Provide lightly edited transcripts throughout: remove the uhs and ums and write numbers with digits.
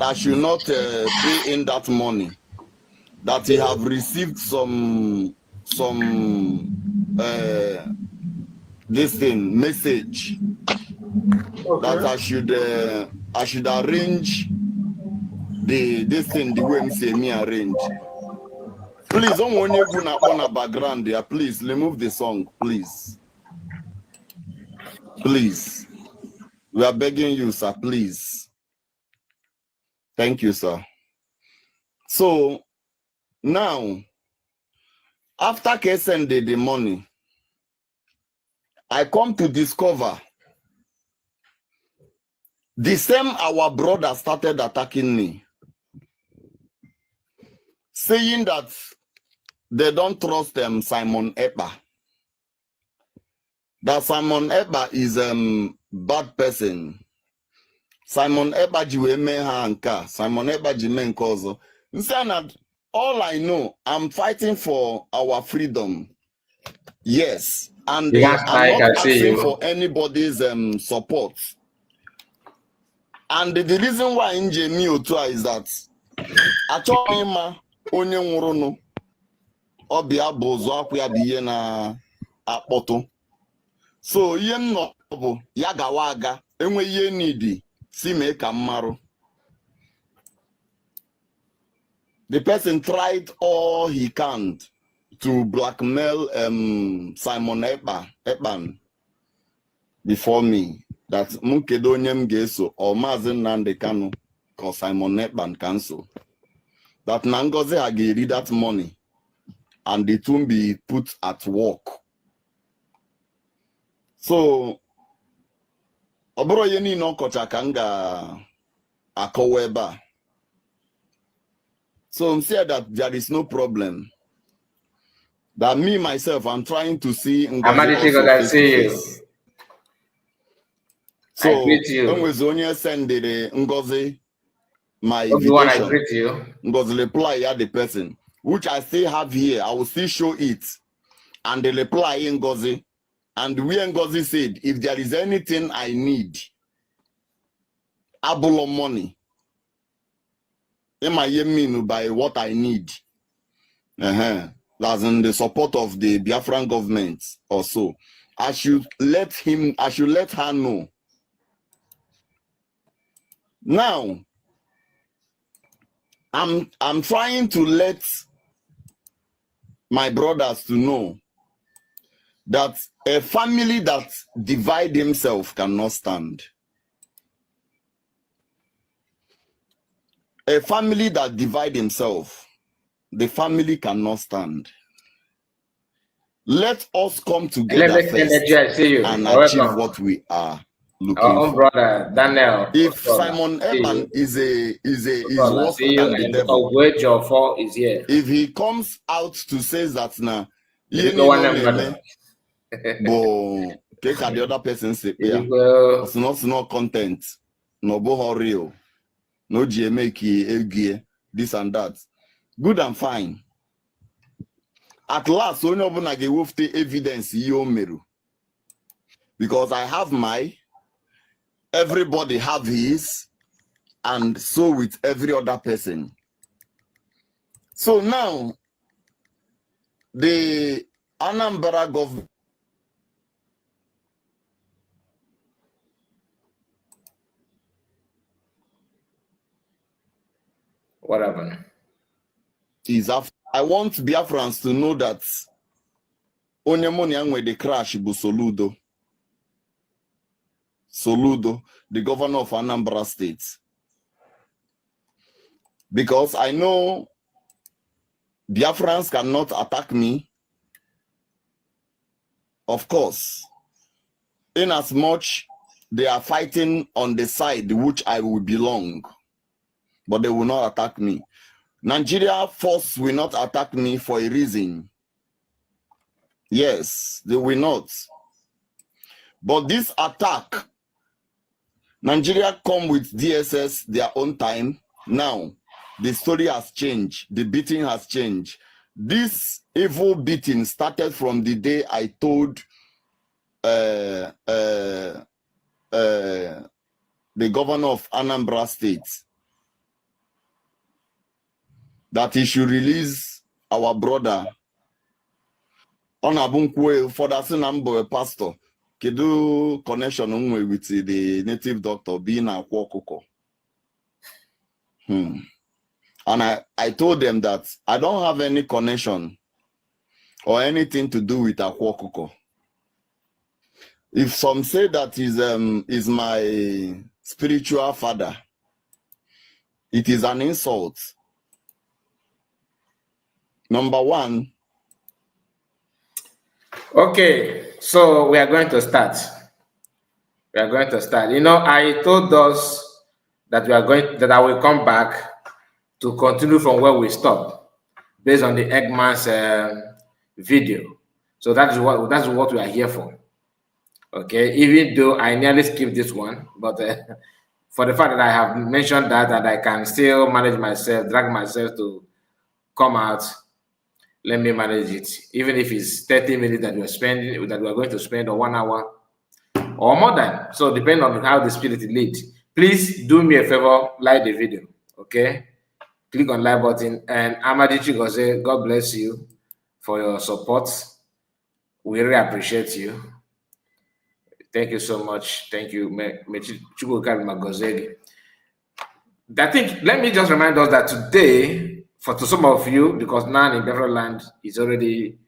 I should not pay in that money. That he have received some this thing message that I should arrange this thing the way me arrange. Please don't want you go on a background there. Please remove the song, please. Please. We are begging you, sir, please. Thank you, sir. So now, after Kesen the money, I come to discover the same our brother started attacking me, saying that they don't trust Simon Ekpa. That Simon Ekpa is bad person. Simon Ekpa jiwe ha nka. Simon Ekpa jime nkozo. All I know, I'm fighting for our freedom. Yes. And I'm not asking for anybody's support. And the reason why inje me otua is that achọghị ịma onye nwụrụnụ ọbịa bụ ụzọ akwụ ya bụ ihe na akpọtụ. So ihe m nọ bụ ya gawa aga enwe ihe nidi si mee ka mmarụ. The person tried all he can to blackmail Simon Ekpan before me. That Mukedo Nyem Geso or Mazen Nandekano or Simon Ekpan cancel. That Nangoze Hagiri that money and it won't be put at work. So Obro Yeni no Kochakanga Akoweba. So I'm saying that there is no problem. That me myself, I'm trying to see. I see you. So when we only send the Ngozi my invitation, I greet you. Ngozi reply at the person, which I still have here. I will still show it, and the reply in Ngozi, and we Ngozi said, if there is anything I need, abulo money. Am I mean by what I need? As in the support of the Biafran government or so. I should let her know. Now, I'm trying to let my brothers to know that a family that divide himself cannot stand. A family that divide himself, the family cannot stand. Let us come together first and achieve what we are looking for. Brother Daniel. If Simon Ekpan is worse than the devil, is here. If he comes out to say that now, but take the other person say, yeah, it's not content, no bohorio, no GMA, this and that. Good and fine. At last, we know I get with the evidence because I have my, everybody have his, and so with every other person. So now, the Anambra government what happened? Is after. I want Biafrans to know that Onyemoniang where the crash bu Soludo. Soludo, the governor of Anambra State. Because I know Biafrans cannot attack me. Of course. In as much they are fighting on the side which I will belong. But they will not attack me. Nigeria force will not attack me for a reason. Yes, they will not. But this attack, Nigeria come with DSS their own time. Now, the story has changed. The beating has changed. This evil beating started from the day I told the governor of Anambra State that he should release our brother. Onabunkwe for that number pastor. Kedu connection with the native doctor being a kwokoko. And I told them that I don't have any connection or anything to do with Akwokoko. If some say that is my spiritual father, it is an insult. Number one. Okay, so we are going to start. We are going to start. You know, I told us that I will come back to continue from where we stopped, based on the Eggman's video. So that's what we are here for. Okay, even though I nearly skipped this one, but for the fact that I have mentioned that and I can still manage myself, drag myself to come out, let me manage it. Even if it's 30 minutes that we are going to spend, or 1 hour, or more than. So depending on how the Spirit leads. Please do me a favor, like the video. Okay, click on like button. And Amadichi Goze, God bless you for your support. We really appreciate you. Thank you so much. Thank you. I think, let me just remind us that today, to some of you, because now in Biafra land is already,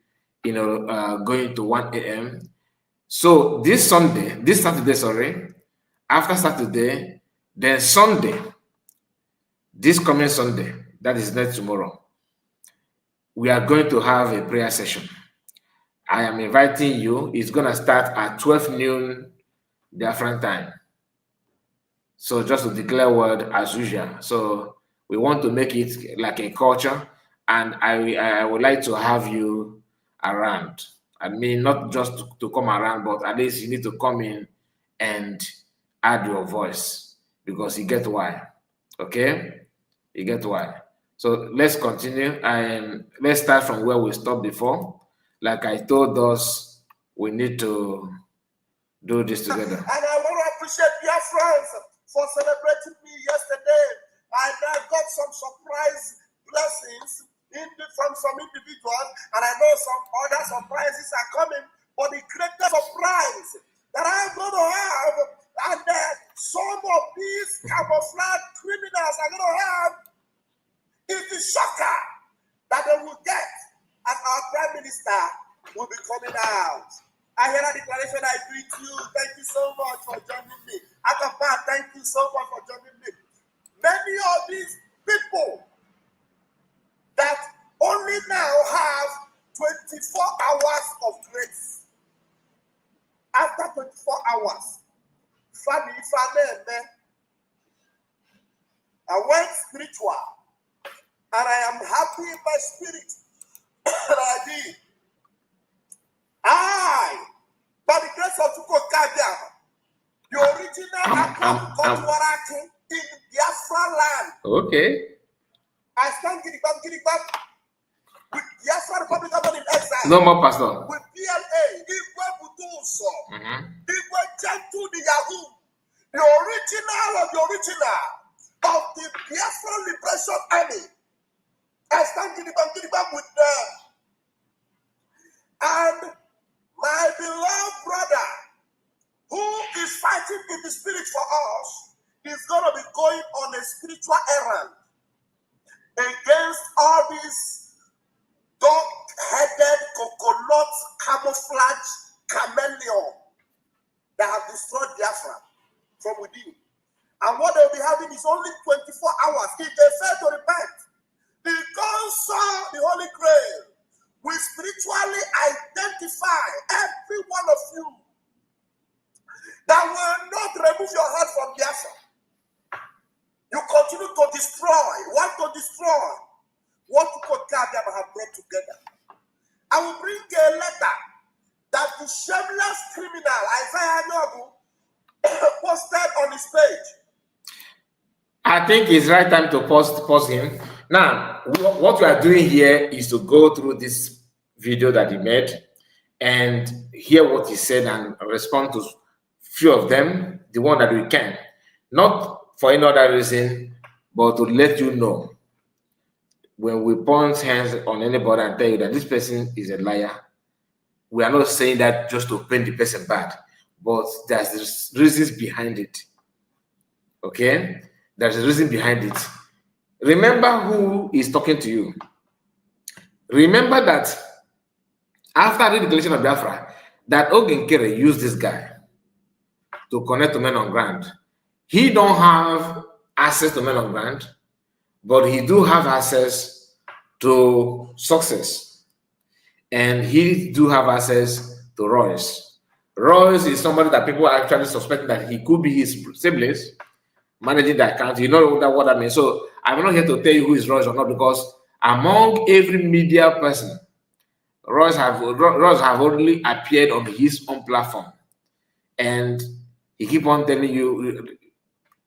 going to 1 a.m. So this Saturday, after Saturday, then Sunday, this coming Sunday, that is next tomorrow, we are going to have a prayer session. I am inviting you. It's going to start at 12 noon Biafran time. So just to declare word as usual. So we want to make it like a culture, and I would like to have you around. I mean, not just to come around, but at least you need to come in and add your voice, because you get why. Okay? You get why. So let's continue, and let's start from where we stopped before. Like I told us, we need to do this together. And I want to appreciate your friends for celebrating me yesterday. And I got some surprise blessings from some individuals, and I know some other surprises are coming. But the greatest surprise that I'm going to have, and some of these camouflage criminals are going to have, is the shocker that they will get as our Prime Minister will be coming out. I hear a declaration. I greet you. Thank you so much for joining me. Akapa, thank you so much for joining me. Many of these people that only now have 24 hours of grace. After 24 hours, I went spiritual, and I am happy in my spirit that I did. By the grace of Chukwukabiam, the original in Biafra land. Okay. I stand with Biafra Republic in exile. No more, Pastor. With PLA, Igwe Buduso, Igwe Gentu the Yahoo, the original of the Biafra Liberation Army. I stand with them. And my beloved brother, who is fighting in the spirit for us, is going to be going on a spiritual errand against all these dog-headed coconut camouflage chameleon that have destroyed Biafra from within. And what they'll be having is only 24 hours. If they fail to repent, the God saw the Holy Grail. We spiritually identify every one of you that will not remove your heart from Biafra. You continue to want to destroy what Chukwukabiam have brought together. I will bring a letter that the shameless criminal Isaiah Nobu posted on his page. I think it's right time to pause him. Now, what we are doing here is to go through this video that he made and hear what he said and respond to few of them, the one that we can. Not for any other reason, but to let you know when we point hands on anybody and tell you that this person is a liar, we are not saying that just to paint the person bad, but there's reasons behind it. Okay? There's a reason behind it. Remember who is talking to you. Remember that after the declaration of Biafra, that Ogenkere used this guy to connect to men on ground. He don't have access to men on ground, but he do have access to success. And he do have access to Royce. Royce is somebody that people are actually suspecting that he could be his siblings managing the account. You know what I mean? So I'm not here to tell you who is Royce or not, because among every media person, Royce have only appeared on his own platform. And he keep on telling you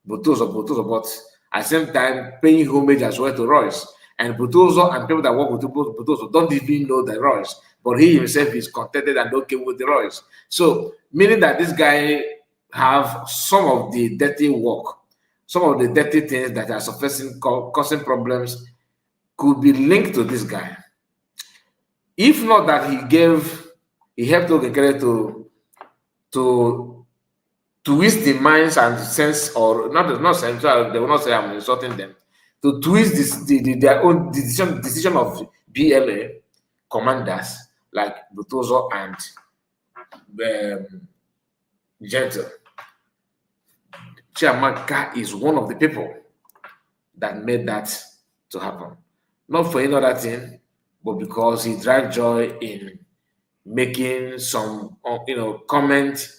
Butozo, but at the same time paying homage as well to Royce. And Butozo and people that work with Butozo don't even know the Royce, but he himself is contented and okay with the Royce. So, meaning that this guy have some of the dirty work, some of the dirty things that are surfacing, causing problems, could be linked to this guy. If not that he helped Ogenkere to twist the minds and sense, or not sense, they will not say I'm insulting them, to twist their own decision of BLA commanders like Butozo and Gentle. Chiamaka is one of the people that made that to happen. Not for any other thing, but because he dragged joy in making some, comment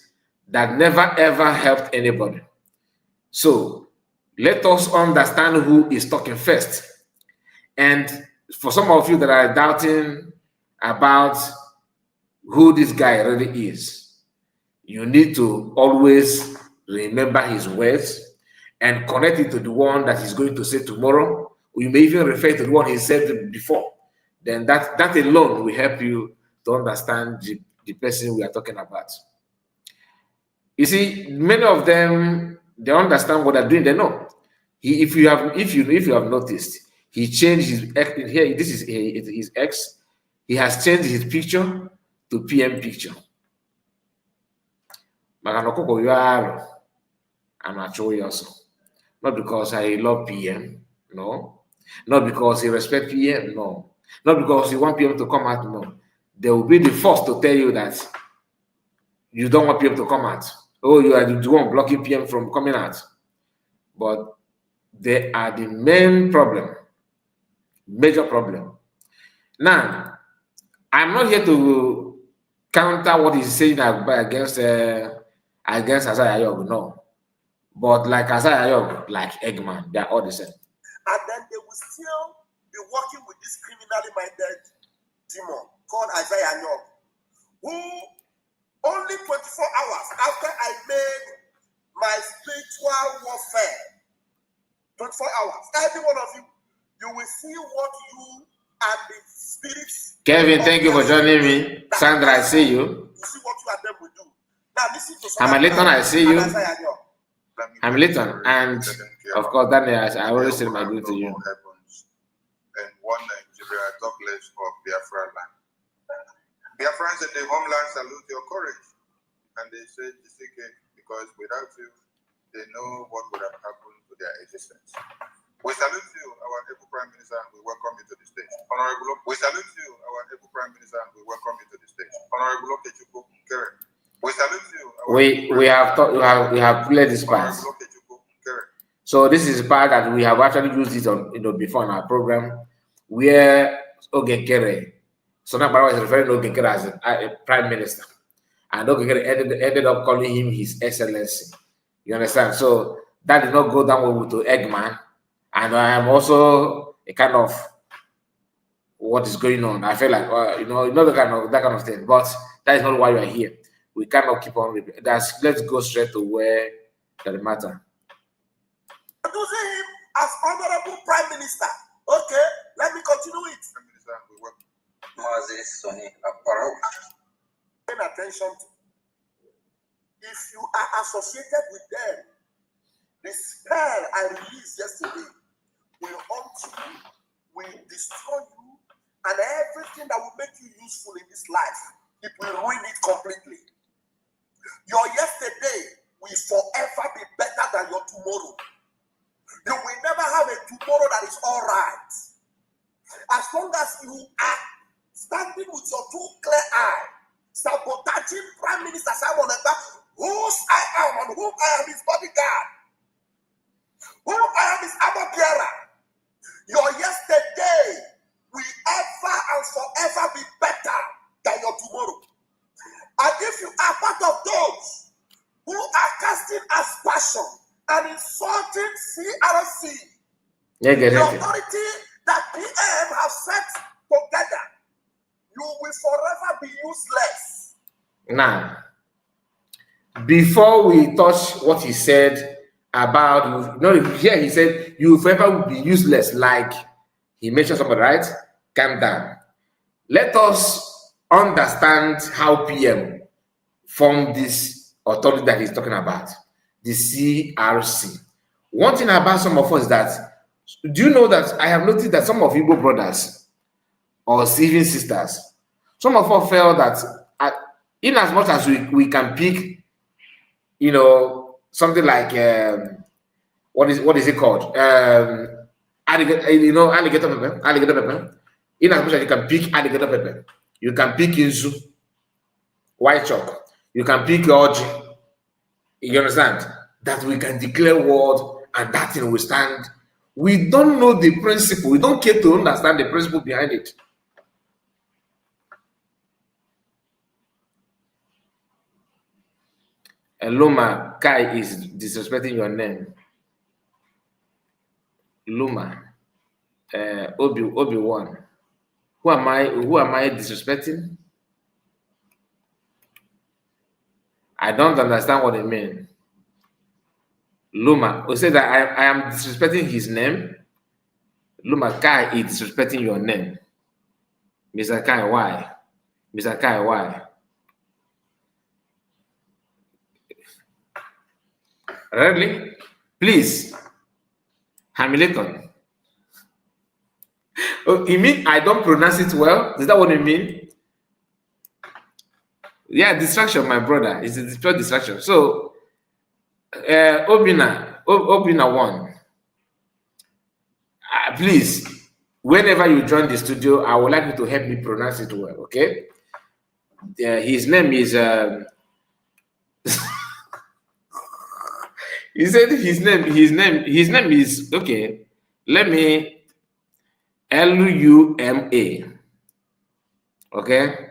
that never ever helped anybody. So let us understand who is talking first. And for some of you that are doubting about who this guy really is, you need to always remember his words and connect it to the one that he's going to say tomorrow. You may even refer to the one he said before. Then that alone will help you to understand the person we are talking about. You see, many of them, they understand what they're doing. They know. If you have noticed, he changed his here. This is his ex. He has changed his picture to PM picture. Not because I love PM, no. Not because he respects PM, no. Not because he want PM to come out, no. They will be the first to tell you that you don't want PM to come out. Oh, you are the one blocking PM from coming out. But they are the main problem, major problem. Now, I'm not here to counter what he's saying against Azai Ayog, no. But like Azai Ayog, like Eggman, they are all the same. And then they will still be working with this criminally minded demon called Isaiah Ayog, who only 24 hours after I made my spiritual warfare, 24 hours, every one of you will see what you and the spirits. Kevin, thank you for joining me. Sandra, I see you. You see what you and them will do. Now listen to Hamilton, I see you. Hamilton, and of course, Daniel, I always say my good to you. And one Nigeria, talk less of Biafra land. Biafrans in the homeland salute your courage. And they say, because without you, they know what would have happened to their existence. We salute you, our able Prime Minister, and we welcome you to the stage. Honorable, we salute you, our able Prime Minister, and we welcome you to the stage. Honorable Okechukwu Kere. We salute you. We have played this part. So this is the part that we have actually used it on before in our program, where Ogenkere, so now Barrow is referring to Ogenkere as a prime minister, and Ogenkere ended up calling him His Excellency. You understand? So that did not go down well to Eggman, and I am also a kind of what is going on. I feel like that kind of thing, but that is not why we are here. We cannot keep on repeating. Let's go straight to where the matter. Introducing him as Honorable Prime Minister. Okay, let me continue it. Prime Minister, we welcome. Pay attention to. If you are associated with them, the spell I released yesterday will haunt you, will destroy you, and everything that will make you useful in this life, it will ruin it completely. Your yesterday will forever be better than your tomorrow. You will never have a tomorrow that is all right. As long as you are standing with your two clear eyes, sabotaging Prime Minister Simon Ekpa, whose I am and whom I am his bodyguard, whom I am his armor bearer, your yesterday will ever and forever be better than your tomorrow. And if you are part of those who are casting aspersion and insulting CRC, the authority that PM have set together, you will forever be useless. Now, before we touch what he said about, here he said you forever will be useless, like he mentioned somebody, right? Calm down. Let us understand how PM formed this authority that he's talking about, the CRC. One thing about some of us is that, do you know that I have noticed that some of Igbo brothers or even sisters, some of us felt that in as much as we can pick, something like what is it called? Alligator pepper. In as much as you can pick alligator pepper, you can pick Inzu, white chalk, you can pick Oji. You understand? That we can declare word and that thing will stand. We don't know the principle. We don't care to understand the principle behind it. Luma, Kai is disrespecting your name. Luma, Obi-Wan. Who am I disrespecting? I don't understand what they mean. Luma, who said that I am disrespecting his name. Luma, Kai is disrespecting your name. Mr. Kai, why? Mr. Kai, why? Really? Please. Hamilton. Oh, you mean I don't pronounce it well? Is that what you mean? Yeah, distraction, my brother. It's a pure distraction. So, Obina 1. Please, whenever you join the studio, I would like you to help me pronounce it well, okay? His name is... he said his name is... Okay, let me... Luma. Okay?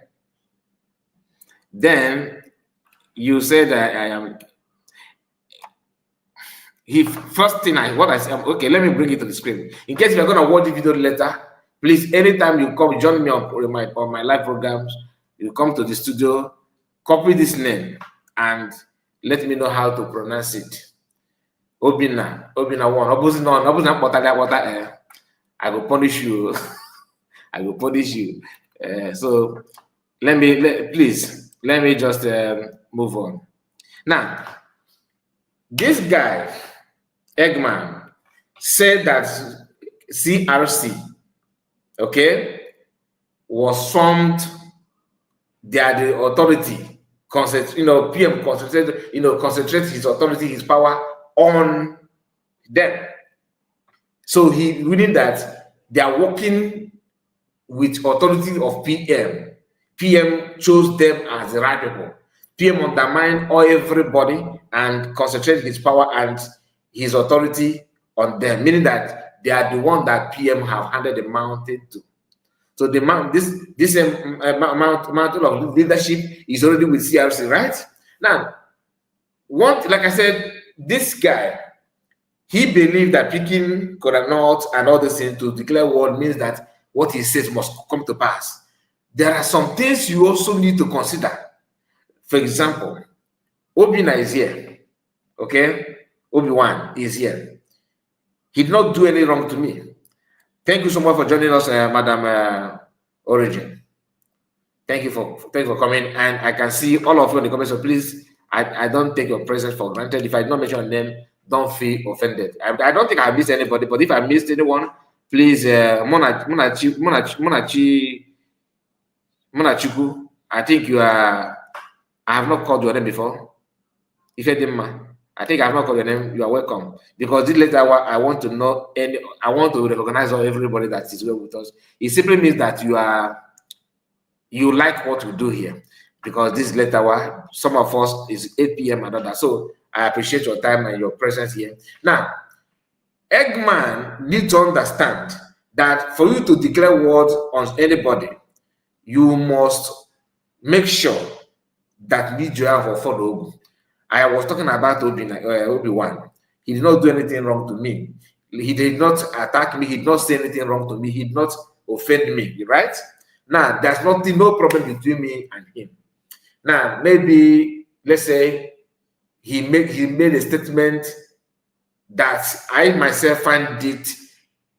Then, you said that I am... First thing what I said, okay, let me bring it to the screen. In case you're gonna watch the video later, please, anytime you come join me on my live programs, you come to the studio, copy this name and let me know how to pronounce it. Obina 1. I will punish you. I will punish you. So please let me just move on. Now, this guy, Eggman, said that CRC, okay, was formed. They are the authority. PM concentrate his authority, his power on them. So meaning that they are working with authority of PM. PM chose them as the right people. PM undermine everybody and concentrate his power and his authority on them, meaning that they are the one that PM have handed the mountain to. So the mantle of leadership is already with CRC, right? Now, like I said, this guy, he believed that picking cola nuts and all these things to declare war means that what he says must come to pass. There are some things you also need to consider. For example, Obina is here, okay? Obi-Wan is here. He did not do any wrong to me. Thank you so much for joining us, Madam Origin. Thank you for coming. And I can see all of you in the comments. So please, I don't take your presence for granted. If I don't mention your name, don't feel offended. I don't think I missed anybody, but if I missed anyone, please, Monachiku, I think I have not called your name before. If I think I have not called your name, you are welcome. Because this letter, I want to know, and I want to recognize everybody that is well with us. It simply means that you like what we do here. Because this letter, some of us is 8 p.m. and other. So I appreciate your time and your presence here. Now, Eggman needs to understand that for you to declare words on anybody, you must make sure that you have a follow. I was talking about Obi-Wan. He did not do anything wrong to me. He did not attack me. He did not say anything wrong to me. He did not offend me, right? Now, there's no problem between me and him. Now, maybe, let's say, he made a statement that I myself find it,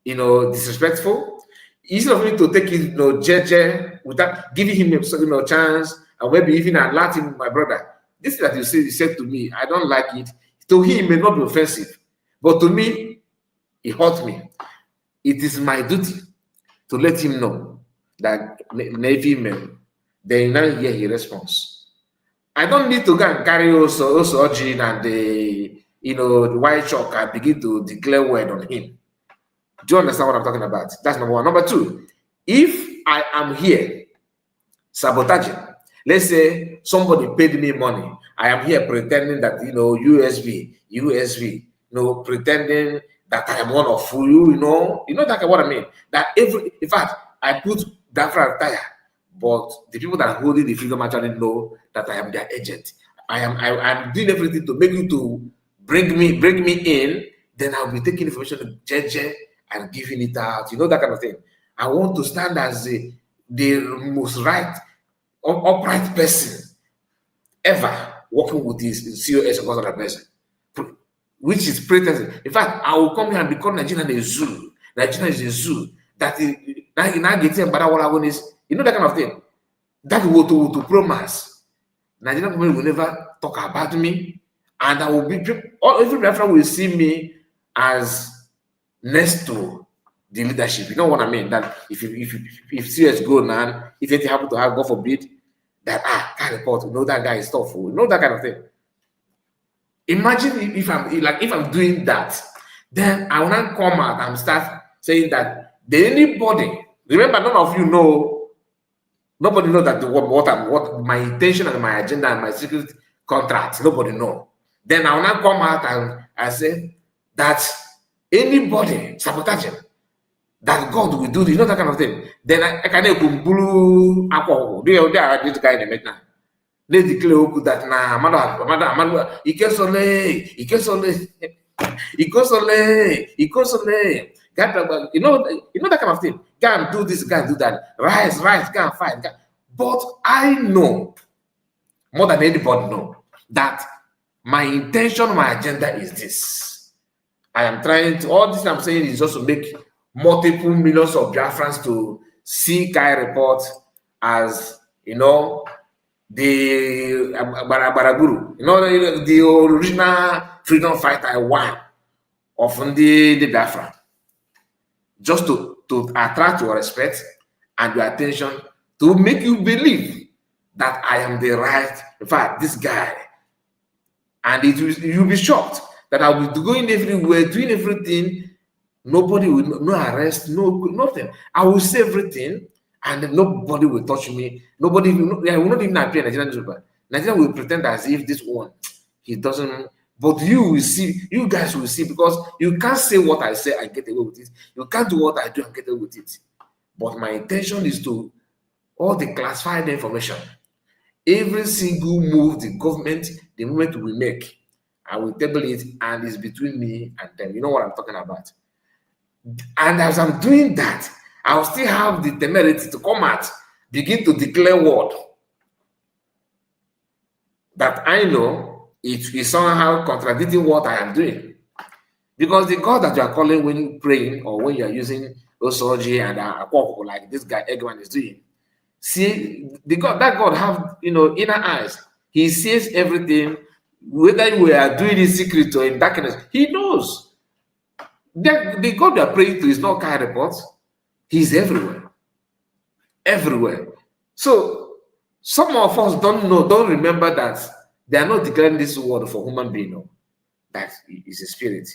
disrespectful. Instead of me to take it, jeje, without giving him a chance, and maybe even alerting my brother. This is that you said to me, I don't like it. To him, it may not be offensive, but to me, it hurt me. It is my duty to let him know that Navy men, they now hear his response. I don't need to go and carry also Ojin and the white chalk and begin to declare word on him. Do you understand what I'm talking about? That's number one. Number two, if I am here sabotaging, let's say somebody paid me money, I am here pretending that USB, pretending that I am one of you, you know that what I mean. That in fact, I put that for a tire, but the people that are holding the freedom actually know that I am their agent. I'm doing everything to make you to bring me in. Then I'll be taking information to JJ and giving it out. That kind of thing. I want to stand as the most right, upright person ever working with this COS or other person, which is pretending. In fact, I will come here and become Nigerian a zoo. Nigeria is a zoo. That is now getting better what I want is, that kind of thing. That will to promise. Nigerian government will never talk about me, and I will be every Biafran will see me as next to the leadership. You know what I mean? That if CS go now, if anything happen to her, God forbid, that can't report. That guy is tough. That kind of thing. Imagine if I'm doing that, then I will not come out and start saying that anybody. Remember, none of you know. Nobody knows that what my intention and my agenda and my secret contracts. Nobody know. Then I will not come out and say that anybody sabotaging, that God will do that kind of thing. Then I can blue apple. They are this guy in the now. They declare that madam, that kind of thing. Go and do this, go and do that. Rise, go and fight. But I know, more than anybody know, that my intention, my agenda is this. I am trying to, all this I'm saying is just to make multiple millions of Biafrans to see Kai report as, the Baraburu, the original freedom fighter I won of the Biafra. Just to attract your respect and your attention, to make you believe that I am the right, in fact, this guy. And you'll be shocked that I will be going everywhere, doing everything. Nobody will, no arrest, nothing. I will say everything, and nobody will touch me. Nobody will not even appear in Nigerian newspaper. Nigeria will pretend as if this one, he doesn't. But you will see, you guys will see, because you can't say what I say and get away with it. You can't do what I do and get away with it. But my intention is to all the classified information, every single move the government, the movement we make, I will table it, and it's between me and them. You know what I'm talking about. And as I'm doing that, I'll still have the temerity to come out, begin to declare word that I know it is somehow contradicting what I am doing. Because the God that you are calling when you're praying, or when you are using Osoji and like this guy Eggman is doing, see, that God have inner eyes. He sees everything, whether we are doing it secret or in darkness. He knows. The God you are praying to is not Kai Report. He's everywhere. Everywhere. So some of us don't remember that they are not declaring this word for human being. No. That is a spirit.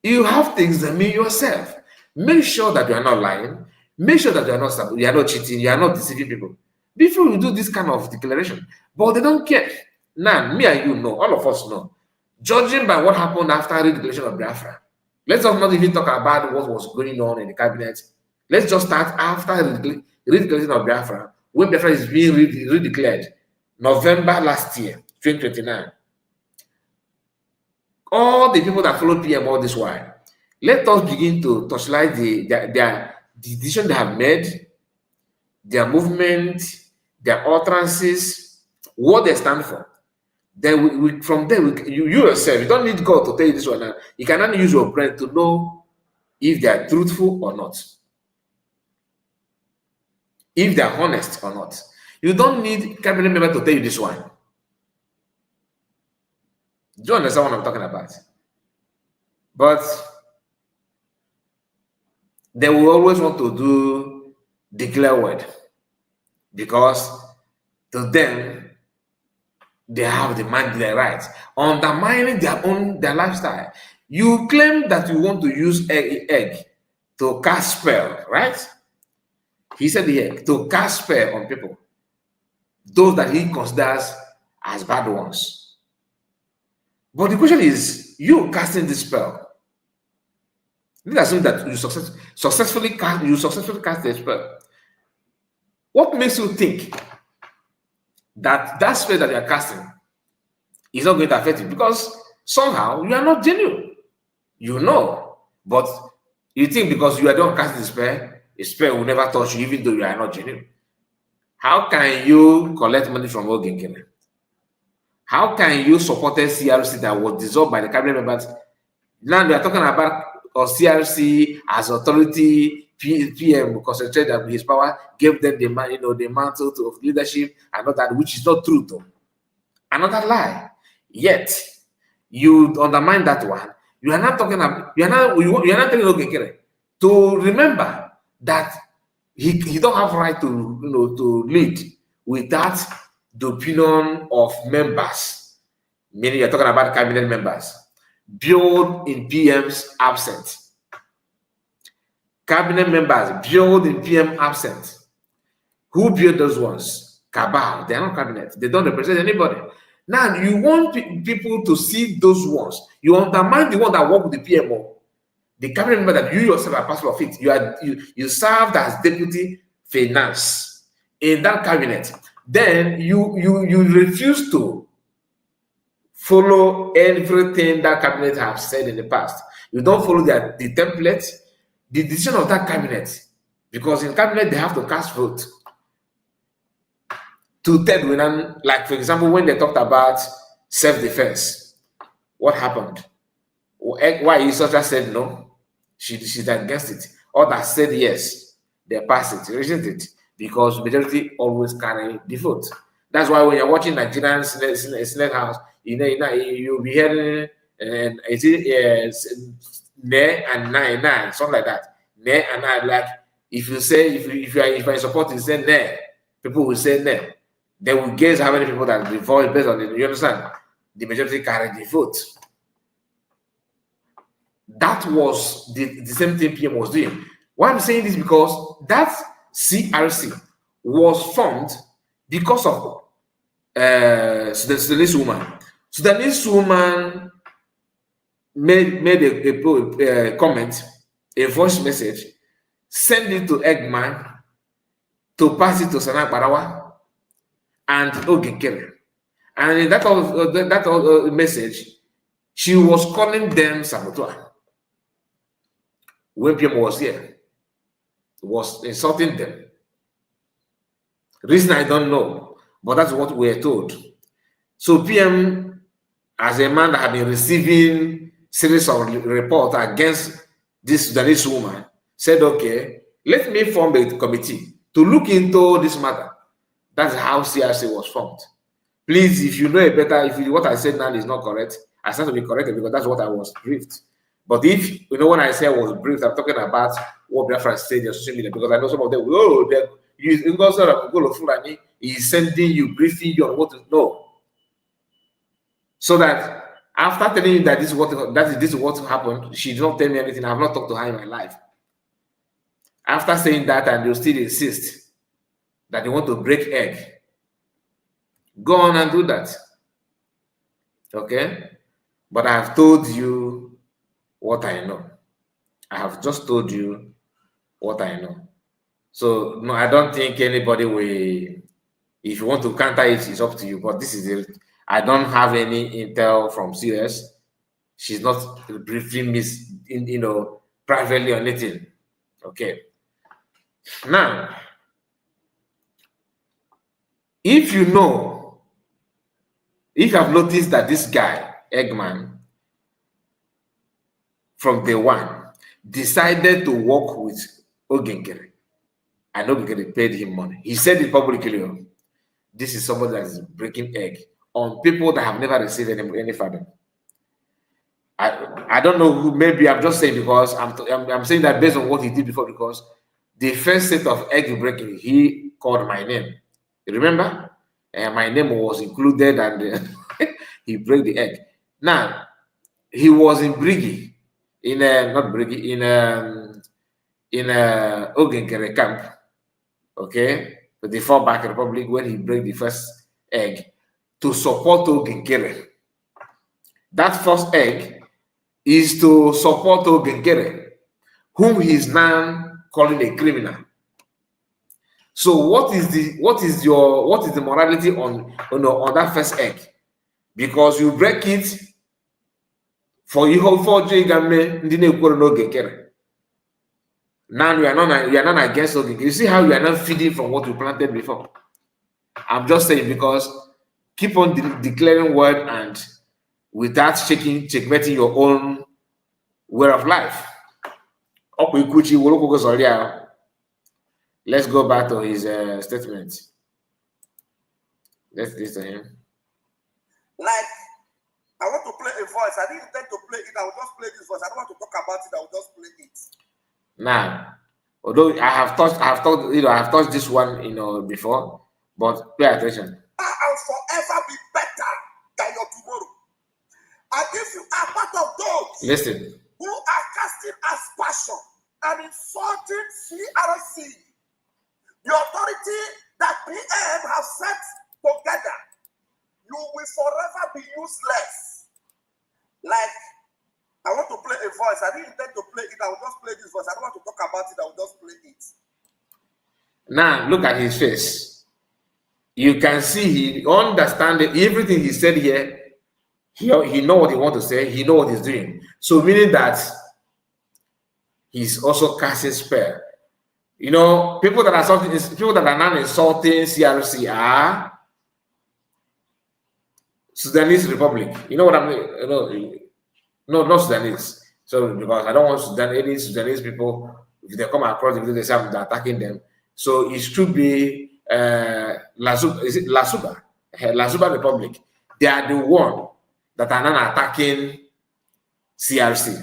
You have to examine yourself. Make sure that you are not lying. Make sure that you are not cheating, you are not deceiving people. Before you do this kind of declaration. But they don't care. Now, me and you know, all of us know. Judging by what happened after the declaration of Biafra, let's not even talk about what was going on in the cabinet. Let's just start after the redeclaration of Biafra, when Biafra is being redeclared, November last year, 2029. All the people that follow PM all this while, let us begin to touchlight the decision they have made, their movement, their utterances, what they stand for. Then from there, you yourself, you don't need God to tell you this one. Now. You cannot use your brain to know if they are truthful or not, if they are honest or not. You don't need cabinet member to tell you this one. Do you understand what I'm talking about? But they will always want to do declare word because to them they have the mandate right, undermining their lifestyle. You claim that you want to use egg to cast spell, right? He said the egg to cast spell on people, those that he considers as bad ones. But the question is, you casting this spell. Let's assume that you successfully cast the spell. What makes you think that spell that you are casting is not going to affect you? Because somehow you are not genuine. You know, but you think because you are not casting the spell will never touch you, even though you are not genuine. How can you collect money from Oginkene? How can you support a CRC that was dissolved by the cabinet members? Now they are talking about CRC as authority, PM concentrated on his power, gave them the mantle of leadership and all that, which is not true though. Another lie. Yet you undermine that one. You are not talking about. You are not telling Oginkene to remember that he don't have right to lead without the opinion of members. Meaning you're talking about cabinet members. Build in PM's absence. Cabinet members build in PM absent. Who built those ones? Cabal. They are not cabinet. They don't represent anybody. Now you want people to see those ones. You undermine the one that work with the PMO, the cabinet member that you yourself are part of it. You served as deputy finance in that cabinet. Then you refuse to follow everything that cabinet have said in the past. You don't follow the template, the decision of that cabinet, because in cabinet they have to cast vote. Like for example, when they talked about self-defense, what happened? Why Isota said no? She's against it. Others said yes. They passed it, rejected it, because majority always carry the vote. That's why when you're watching Nigerian Senate House, you'll be hearing ne and nine, something like that. Ne and nine, like if you are in support, you say ne, people will say ne. They will guess how many people that the vote based on it. You understand? The majority carry the vote. That was the same thing PM was doing. Why I'm saying this because that CRC was formed because of the Sudanese woman. Sudanese woman made a comment, a voice message, send it to Eggman to pass it to Sana Barawa and Oginkene. And in that message, she was calling them saboteur. When PM was here, was insulting them. Reason I don't know, but that's what we're told. So PM, as a man that had been receiving series of reports against this Sudanese woman, said, okay, let me form a committee to look into this matter. That's how CRC was formed. Please, if you know it better, if what I said now is not correct, I stand to be corrected because that's what I was briefed. But if you know when I say I was briefed, I'm talking about what Biafra said on social media, because I know some of them, he's sending you, briefing you on what to know. So that after telling you that this is what happened, she did not tell me anything. I have not talked to her in my life. After saying that, and you still insist that they want to break egg, go on and do that. Okay? But I have told you what I know. I have just told you what I know. So no, I don't think anybody will. If you want to counter it, it's up to you. But this is it. I don't have any intel from CS. She's not briefing me, privately or anything. Okay. Now, if you have noticed that this guy, Eggman, from day one, decided to work with Ogenkere, and Ogenkere paid him money. He said it publicly. This is somebody that is breaking egg on people that have never received any father. I don't know who. Maybe I'm just saying because I'm saying that based on what he did before, because the first set of egg breaking, he called my name. You remember? My name was included, and he broke the egg. Now, he was in Brigi, in Ogenkere camp, okay, with the fallback republic, when he broke the first egg to support Ogenkere. That first egg is to support Ogenkere, whom he is now calling a criminal. So what is the morality on that first egg? Because you break it for you for now you are not against Ogenkere. You see how you are not feeding from what you planted before. I'm just saying, because keep on declaring word and without checkmating your own way of life. Let's go back to his statement. Let's listen to him. Like, I want to play a voice. I didn't intend to play it. I will just play this voice. I don't want to talk about it. I will just play it. Now, although I have touched this one, before, but pay attention. I'll forever be better than your tomorrow. And if you are part of those who are casting aspersion and insulting CRC, the authority that PM have set together, you will forever be useless. Like, I want to play a voice. I didn't intend to play it. I will just play this voice. I don't want to talk about it. I will just play it. Now, look at his face. You can see he understands everything he said here. He know what he wants to say. He know what he's doing. So meaning that he's also casting spell. People that are not insulting CRC are Sudanese Republic. You know what I mean? No, not Sudanese. So because I don't want any Sudanese people, if they come across the video, they say I'm attacking them. So it should be Lasuba. Is it Lasuba? Lasuba Republic. They are the one that are not attacking CRC.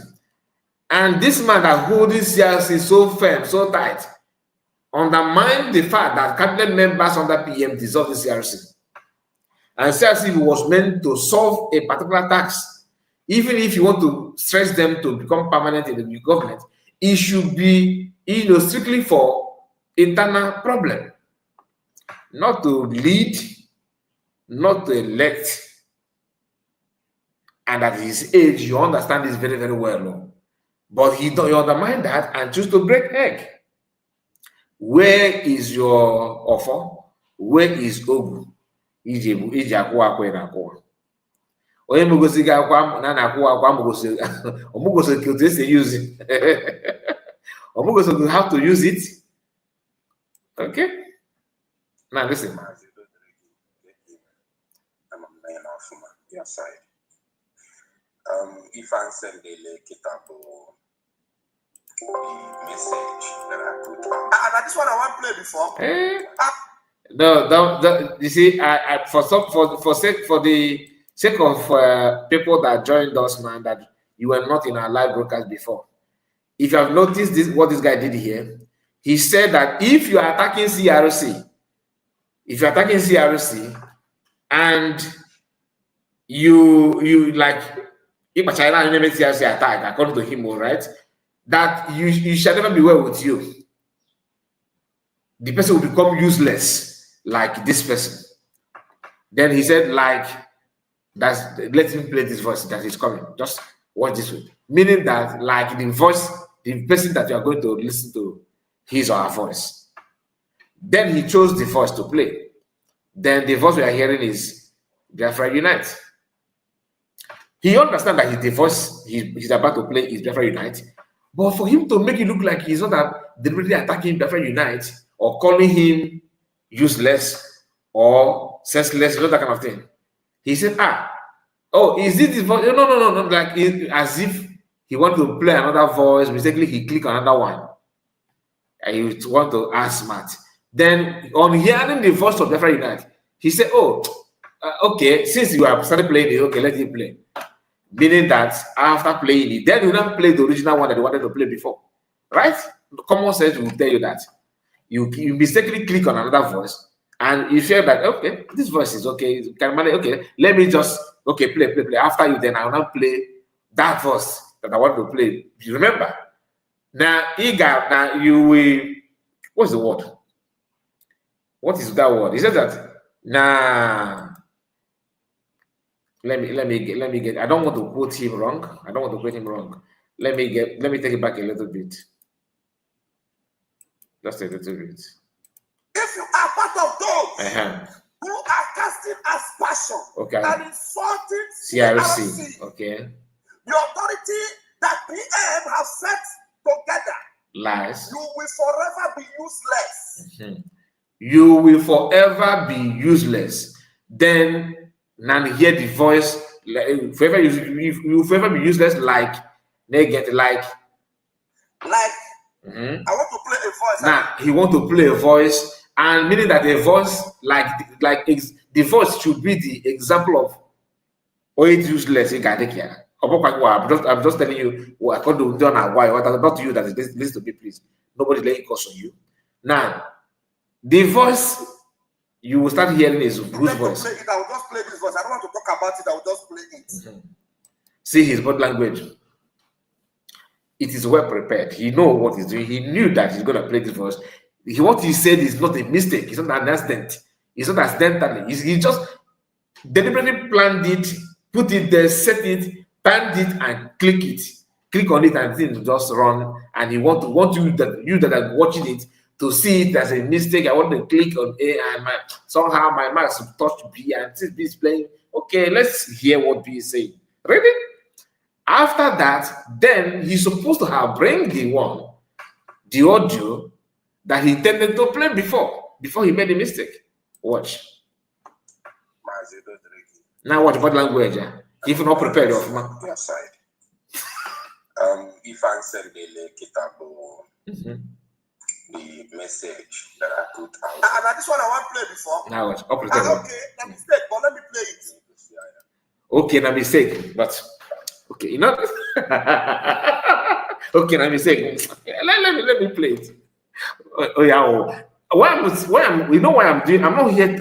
And this man that holding CRC so firm, so tight, undermine the fact that cabinet members under PM dissolved the CRC. And CRC was meant to solve a particular task. Even if you want to stretch them to become permanent in the new government, it should be, strictly for internal problem. Not to lead, not to elect. And at his age, you understand this very, very well. No? But you undermine that and choose to break egg. Where is your offer? Where is Ogu? Onye mugosi ga akwa na na-akwụ akwa mugosi omugosi ka otu esi use it. Omugosi how to use it. Okay? Now listen. If I send the kitabu the message that I put on. And this one I want to play before. No, you see, for the sake of people that joined us, man, that you were not in our live broadcast before. If you have noticed this, what this guy did here, he said that if you are attacking CRC, and you like, if China enemy CRC attack, according to him, right, that you shall never be well with you. The person will become useless like this person. Then he said, like, let him play this voice that is coming. Just watch this way. Meaning that, like, the voice, the person that you are going to listen to, his or her voice. Then he chose the voice to play. Then the voice we are hearing is Biafra Unite. He understands that the voice he's about to play is Biafra Unite. But for him to make it look like he's not deliberately attacking Biafra Unite or calling him useless or senseless, that kind of thing, he said, oh, is this the voice? No, like as if he wanted to play another voice, mistakenly he clicked on another one. And he want to ask Matt. Then on hearing the voice of Biafra Unite, he said, oh, okay, since you have started playing it, okay, let it play. Meaning that after playing it, then you don't play the original one that you wanted to play before. Right? Common sense will tell you that. You mistakenly click on another voice and you feel that, okay, this voice is okay. You can manage, okay, let me just, okay, play. After you, then I will not play that voice that I want to play. You remember? Now, you will, what's the word? What is that word? He said that, let me get, I don't want to quote him wrong. Let me take it back a little bit. Just a little bit. If you are part of those who are casting aspersion and insulting CRC, okay, the authority that PM have set together, lies, you will forever be useless. You will forever be useless. Then now hear the voice, you forever be useless, like they get like I want to play a voice. Now he want to play a voice, and meaning that a voice like the voice should be the example of it's useless. I'm just telling you what according to John and why, not you that is listen to me, please. Nobody laying curse on you. Now the voice you will start hearing is Bruce's voice. I will just play this voice. I don't want to talk about it. I will just play it. See his body language. It is well prepared. He knows what he's doing. He knew that he's going to play this voice. What he said is not a mistake. It's not an accident. It's not accidentally. He just deliberately planned it, put it there, set it, timed it, and click it. Click on it, and things just run. And he want you that are watching it to see it as a mistake. I want to click on A, and somehow my mouse touch B, and B is playing. Okay, let's hear what B is saying. Ready? After that, then he's supposed to have bring the audio that he intended to play before he made a mistake. Watch. Now watch body language. If not prepared, of man. Your side. If I send the message that I put out. And this one I want to play before. Now watch. Okay, na mistake, but let me play it. Okay, na mistake, but okay, you know. Okay, na mistake. Let me play it. Oh yeah. You know why I'm doing? I'm not here.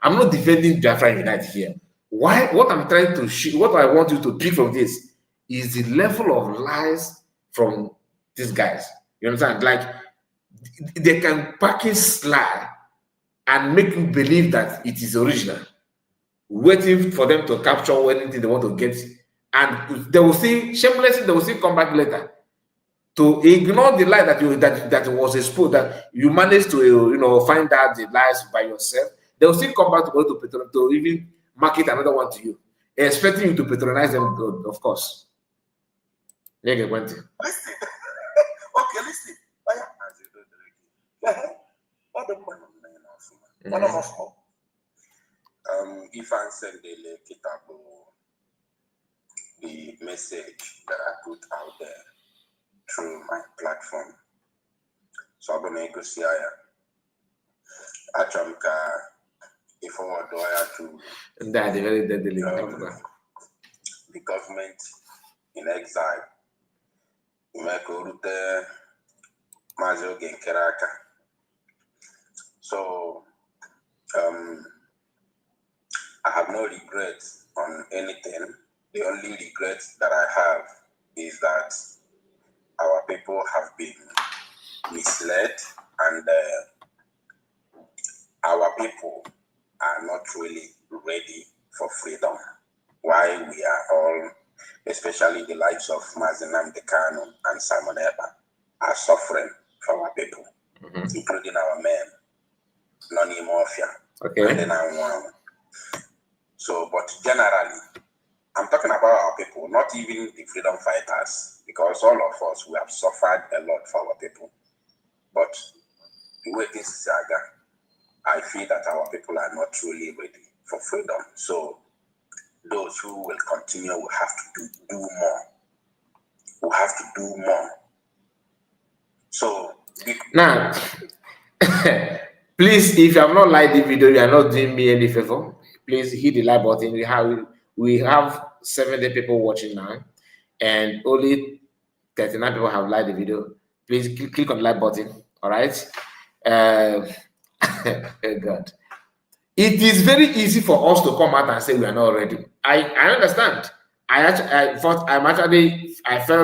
I'm not defending Biafra Unite here. Why? What I'm trying to show, what I want you to pick from this is the level of lies from these guys. You understand? Like they can package lie and make you believe that it is original, waiting for them to capture anything they want to get, and they will see shamelessly. They will still come back later to ignore the lie that was exposed, that you managed to find out the lies by yourself. They will still come back to even market another one to you, expecting you to patronize them, of course. Listen. Okay, listen. If I send the message that I put out there through my platform, so I'm going to go see if I want to very deadly. the government in exile. So I have no regrets on anything. The only regret that I have is that our people have been misled, and our people are not really ready for freedom. Why we are all, especially the likes of Mazinam Dekano and Simon Eba, are suffering for our people, including our men, Noni Mafia, and then one. So, but generally, I'm talking about our people, not even the freedom fighters, because all of us, we have suffered a lot for our people. But the way this is, I feel that our people are not truly ready for freedom. So those who will continue will have to do more. We have to do more. So now, please, if you have not liked the video, you are not doing me any favor. Please hit the like button. We have 70 people watching now, and only 39 people have liked the video. Please click on the like button. All right. Oh God. It is very easy for us to come out and say we are not ready. I understand. I felt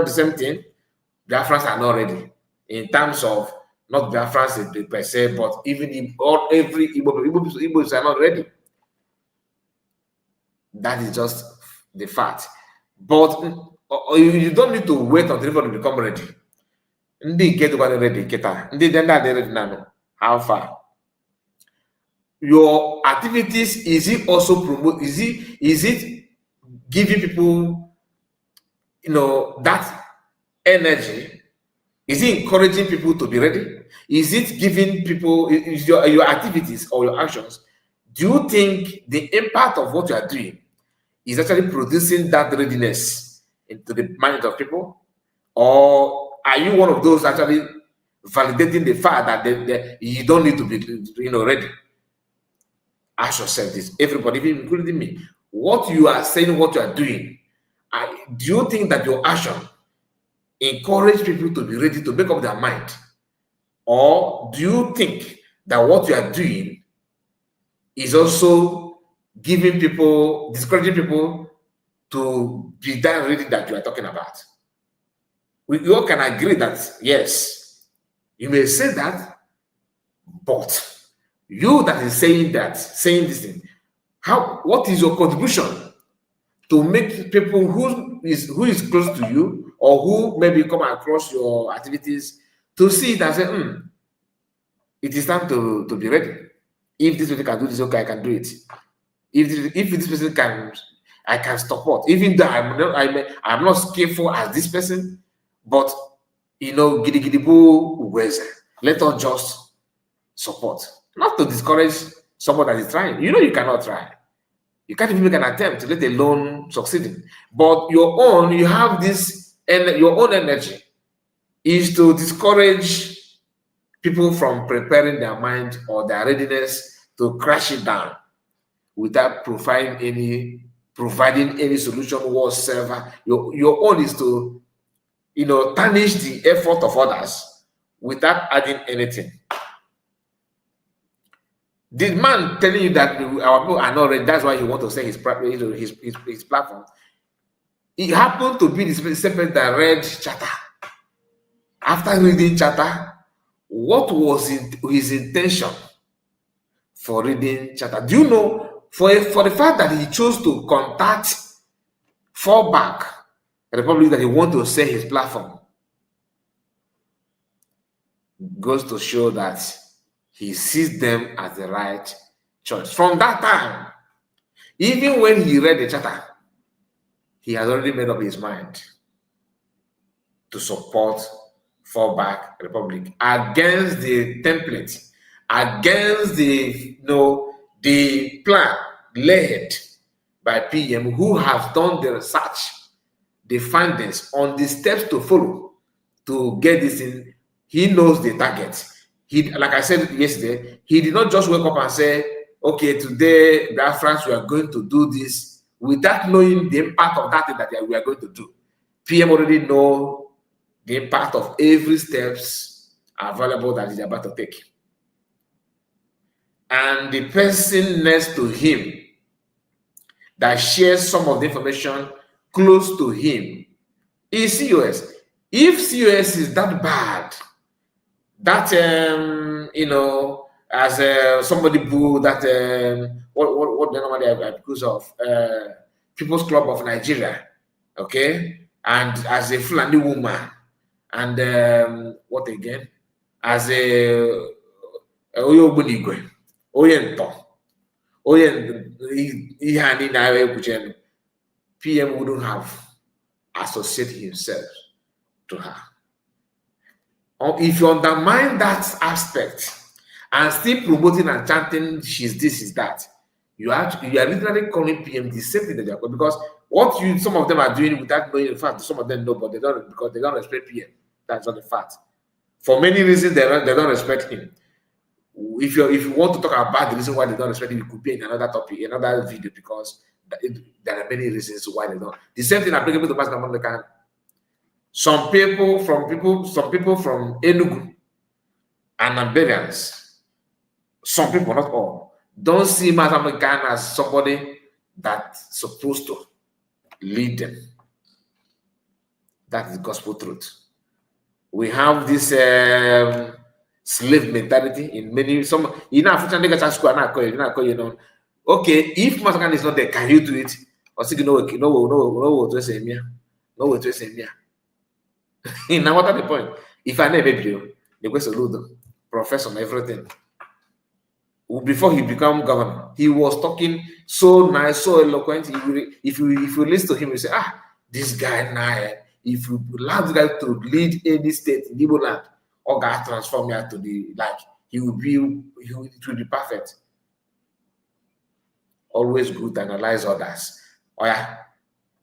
the same thing. Biafrans are not ready in terms of not Biafrans per se, but even every Igbos are not ready. That is just the fact. But you don't need to wait until everybody become ready. They get ready. They ready now. How far? Your activities, is it also promote? Is it giving people, that energy? Is it encouraging people to be ready? Is it giving people your activities or your actions? Do you think the impact of what you are doing is actually producing that readiness into the mind of people? Or are you one of those actually validating the fact that you don't need to be ready? Ask yourself this, everybody, including me. What you are saying, what you are doing, do you think that your action encourage people to be ready to make up their mind? Or do you think that what you are doing is also giving people, discouraging people to be that ready that you are talking about? We all can agree that, yes, you may say that, but you that is saying this thing, what is your contribution to make people who is close to you or who maybe come across your activities to see it and say, it is time to be ready. If this person can do this, okay, I can do it. If this person can, I can support. Even though I'm not skillful as this person, but gidi gidi boo, let us just support. Not to discourage someone that is trying. You cannot try. You can't even make an attempt, let alone succeeding. But you have this, and your own energy is to discourage people from preparing their mind or their readiness to crash it down without providing any solution whatsoever. Your own is to, tarnish the effort of others without adding anything. The man telling you that our people are not ready, that's why he want to say his platform. It happened to be the same person that read Charter. After reading Charter, what was his intention for reading Charter? Do you know, for the fact that he chose to contact Fallback Republic, that he want to say his platform, goes to show that he sees them as the right choice. From that time, even when he read the Charter, he has already made up his mind to support Fallback Republic against the template, against the plan led by PM, who have done the research, the findings on the steps to follow to get this in. He knows the target. Like I said yesterday, he did not just wake up and say, okay, today, France, we are going to do this, without knowing the impact of that thing that we are going to do. PM already know the impact of every steps available that he's about to take. And the person next to him that shares some of the information close to him is COS. If COS is that bad, that as somebody boo that what they normally accuse of People's Club of Nigeria, okay, and as a Fulani woman, and what again, as a Oyogbunigwe, Oyento, PM wouldn't have associated himself to her. If you undermine that aspect and still promoting and chanting she's this, she's that, you are literally calling PM deceptive that they are, because what some of them are doing without knowing, in fact, some of them know, but they don't, because they don't respect PM. That's not the fact. For many reasons, they don't respect him. If you want to talk about the reason why they don't respect him, it could be in another topic, another video, because there are many reasons why they don't. The same thing applicable to Master Naman. Some people from Enugu and Nigerians, some people, not all, don't see Master Naman as somebody that's supposed to lead them. That is gospel truth. We have this slave mentality in many, some, African niggas at school, okay, if Master Naman is not there, can you do it? Or say, no, to say me. No, to say me. Now, what are the point? If I never you, the question Ludo, professor, everything. Before he became governor, he was talking so nice, so eloquent. If you listen to him, you say, this guy now, if you allow the guy to lead any state in Igbo land, or God transform you to the, like, it will be perfect. Always good to analyze others. Oh yeah,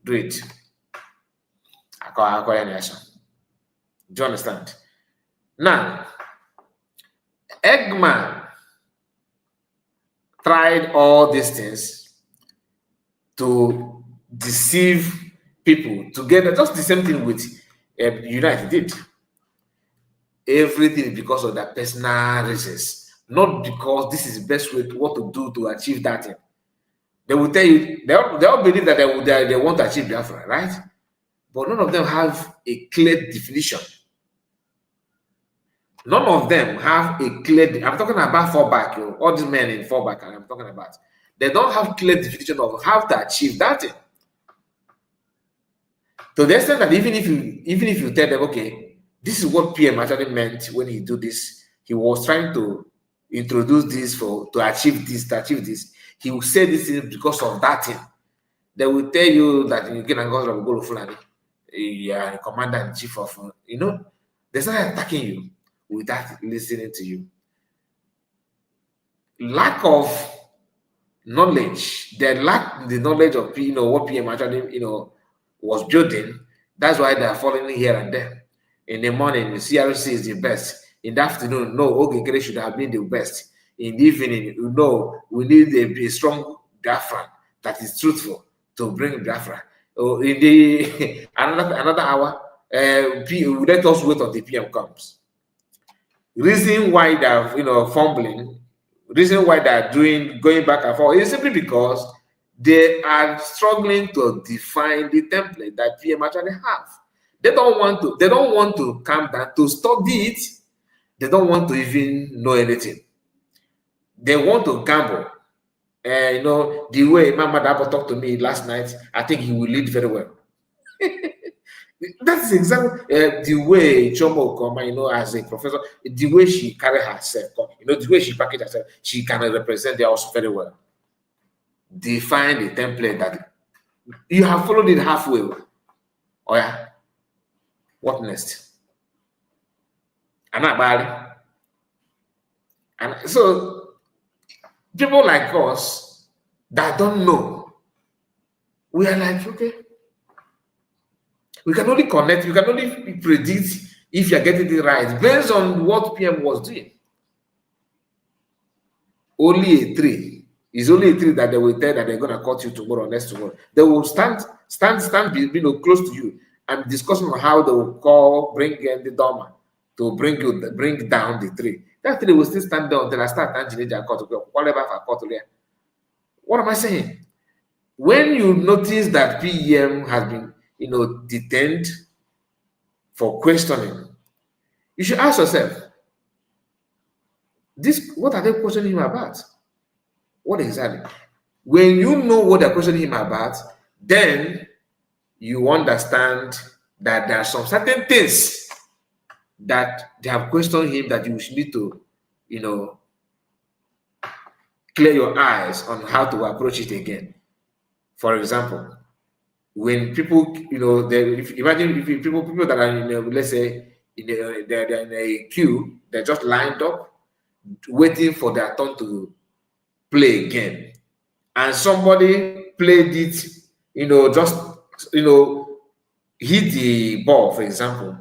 do it. Do you understand? Now, Eggman tried all these things to deceive people together. Just the same thing with United did. Everything because of their personal reasons, not because this is the best way to what to do to achieve that thing. They will tell you, they all believe that they want to achieve Biafra, right? But none of them have a clear definition. None of them have a clear, I'm talking about fallback, all these men in fallback, and I'm talking about, they don't have clear definition of how to achieve that thing. To the extent that even if you tell them, okay, this is what PM actually meant when he do this, he was trying to introduce this to achieve this, he will say this is because of that thing. They will tell you that you get a go to Fulani, you are the commander in chief of, they start attacking you without listening to you. Lack of knowledge, they lack the knowledge of what PM actually was building. That's why they are falling here and there. In the morning, the CRC is the best. In the afternoon, no, okay, should have been the best. In the evening, we need a strong Biafra that is truthful to bring Biafra. In the another hour, let us wait until the PM comes. Reason why they're fumbling, reason why they're going back and forth is simply because they are struggling to define the template that PM actually have. They don't want to calm down to study it. They don't want to even know anything. They want to gamble. The way Mama Dabo talked to me last night, I think he will lead very well. That's exactly the way Chomo Koma, as a professor, the way she carry herself, the way she package herself, she can represent the house very well. Define the template that you have followed it halfway. Oh yeah. What next? And so people like us that don't know, we are like, okay. We can only connect, we can only predict if you're getting it right based on what PM was doing. Only a tree. It's only a tree that they will tell that they're going to cut you tomorrow or next tomorrow. They will stand close to you and discussing on how they will bring in the dormer to bring down the tree. That tree will still stand there until I start engineering whatever I cut there. What am I saying? When you notice that PEM has been, detained for questioning, you should ask yourself, what are they questioning him about? What exactly? When you know what they're questioning him about, then you understand that there are some certain things that they have questioned him that you need to, clear your eyes on how to approach it again. For example, when people, imagine if people that are let's say they're in a queue, they're just lined up, waiting for their turn to play again, and somebody played it, just hit the ball, for example,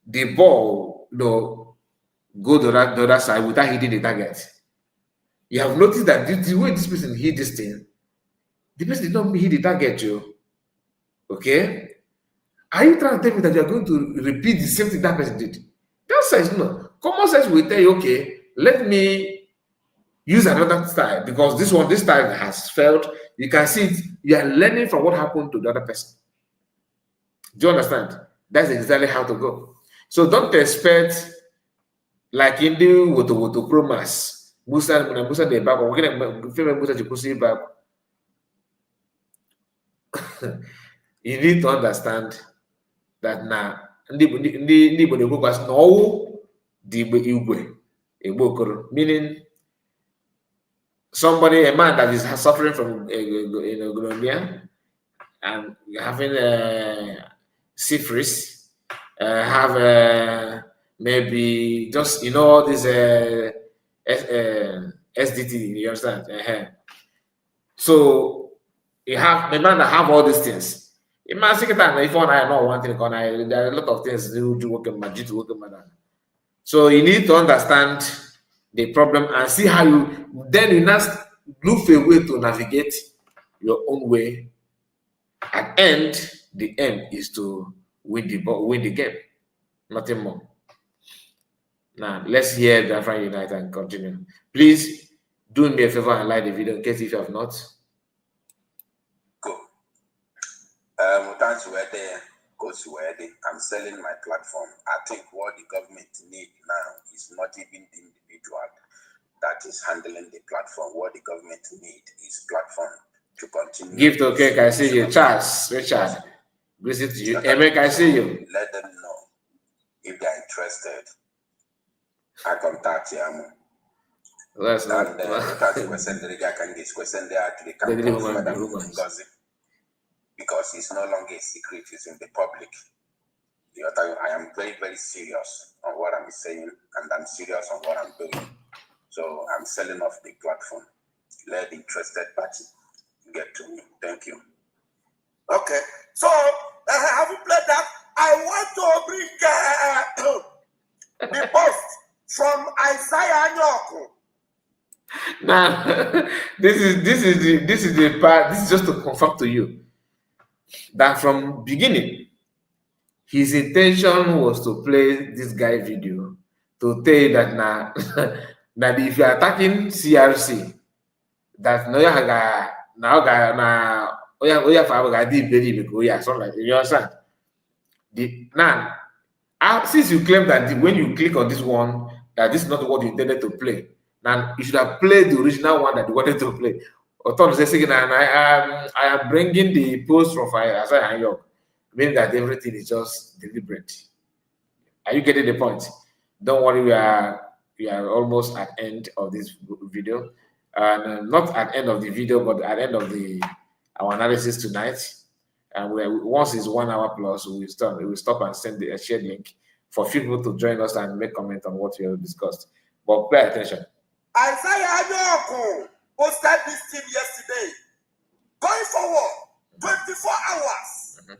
the ball, go to the other side without hitting the target. You have noticed that the way this person hit this thing, the person did not hit the target, you. Okay? Are you trying to tell me that you are going to repeat the same thing that person did? That says no. Common sense will tell you, okay, let me use another style because this style has failed. You can see it. You are learning from what happened to the other person. Do you understand? That's exactly how to go. So don't expect like in the woto promas. Musa de back or Musa to back. You need to understand that now ndị Igbo na-ekwukwasị na ọwụ dị igwe Igbo okoro, meaning a man that is suffering from gonorrhea and having syphilis, have maybe just this SDT, you understand? So you have a man that have all these things. If I know one thing, there are a lot of things to work in. So you need to understand the problem and see how you must look for a way to navigate your own way. At end, the aim is to win the game, nothing more. Now let's hear the African Unite and continue. Please do me a favor and like the video in case if you have not. Thanks where there goes where I'm selling my platform. I think what the government need now is not even the individual that is handling the platform. What the government need is platform to continue. Give to okay, I see you. Charles, Richard. Visit you. Eric, I see you. Let them know if they're interested. I contact you. That's not. And question there to the campus, because it's no longer a secret, it's in the public. I am very, very serious on what I'm saying, and I'm serious on what I'm doing. So I'm selling off the platform. Let the interested party get to me. Thank you. Okay. So, have you played that? I want to bring the post from Isaiah Nyoku. Now, this is the part. This is just to confirm to you that from beginning, his intention was to play this guy video to tell you that now that if you are attacking CRC, that no you understand. Since you claim that when you click on this one, that this is not what you intended to play, now you should have played the original one that you wanted to play. I am bringing the post from Isaiah York, meaning that everything is just deliberate. Are you getting the point? Don't worry, we are almost at end of this video, and not at end of the video, but at end of our analysis tonight. And once it's 1 hour plus, we will stop and send a shared link for people to join us and make comment on what we have discussed. But pay attention. Isaiah Nyoku posted this thing yesterday. Going forward, 24 hours. Mm-hmm.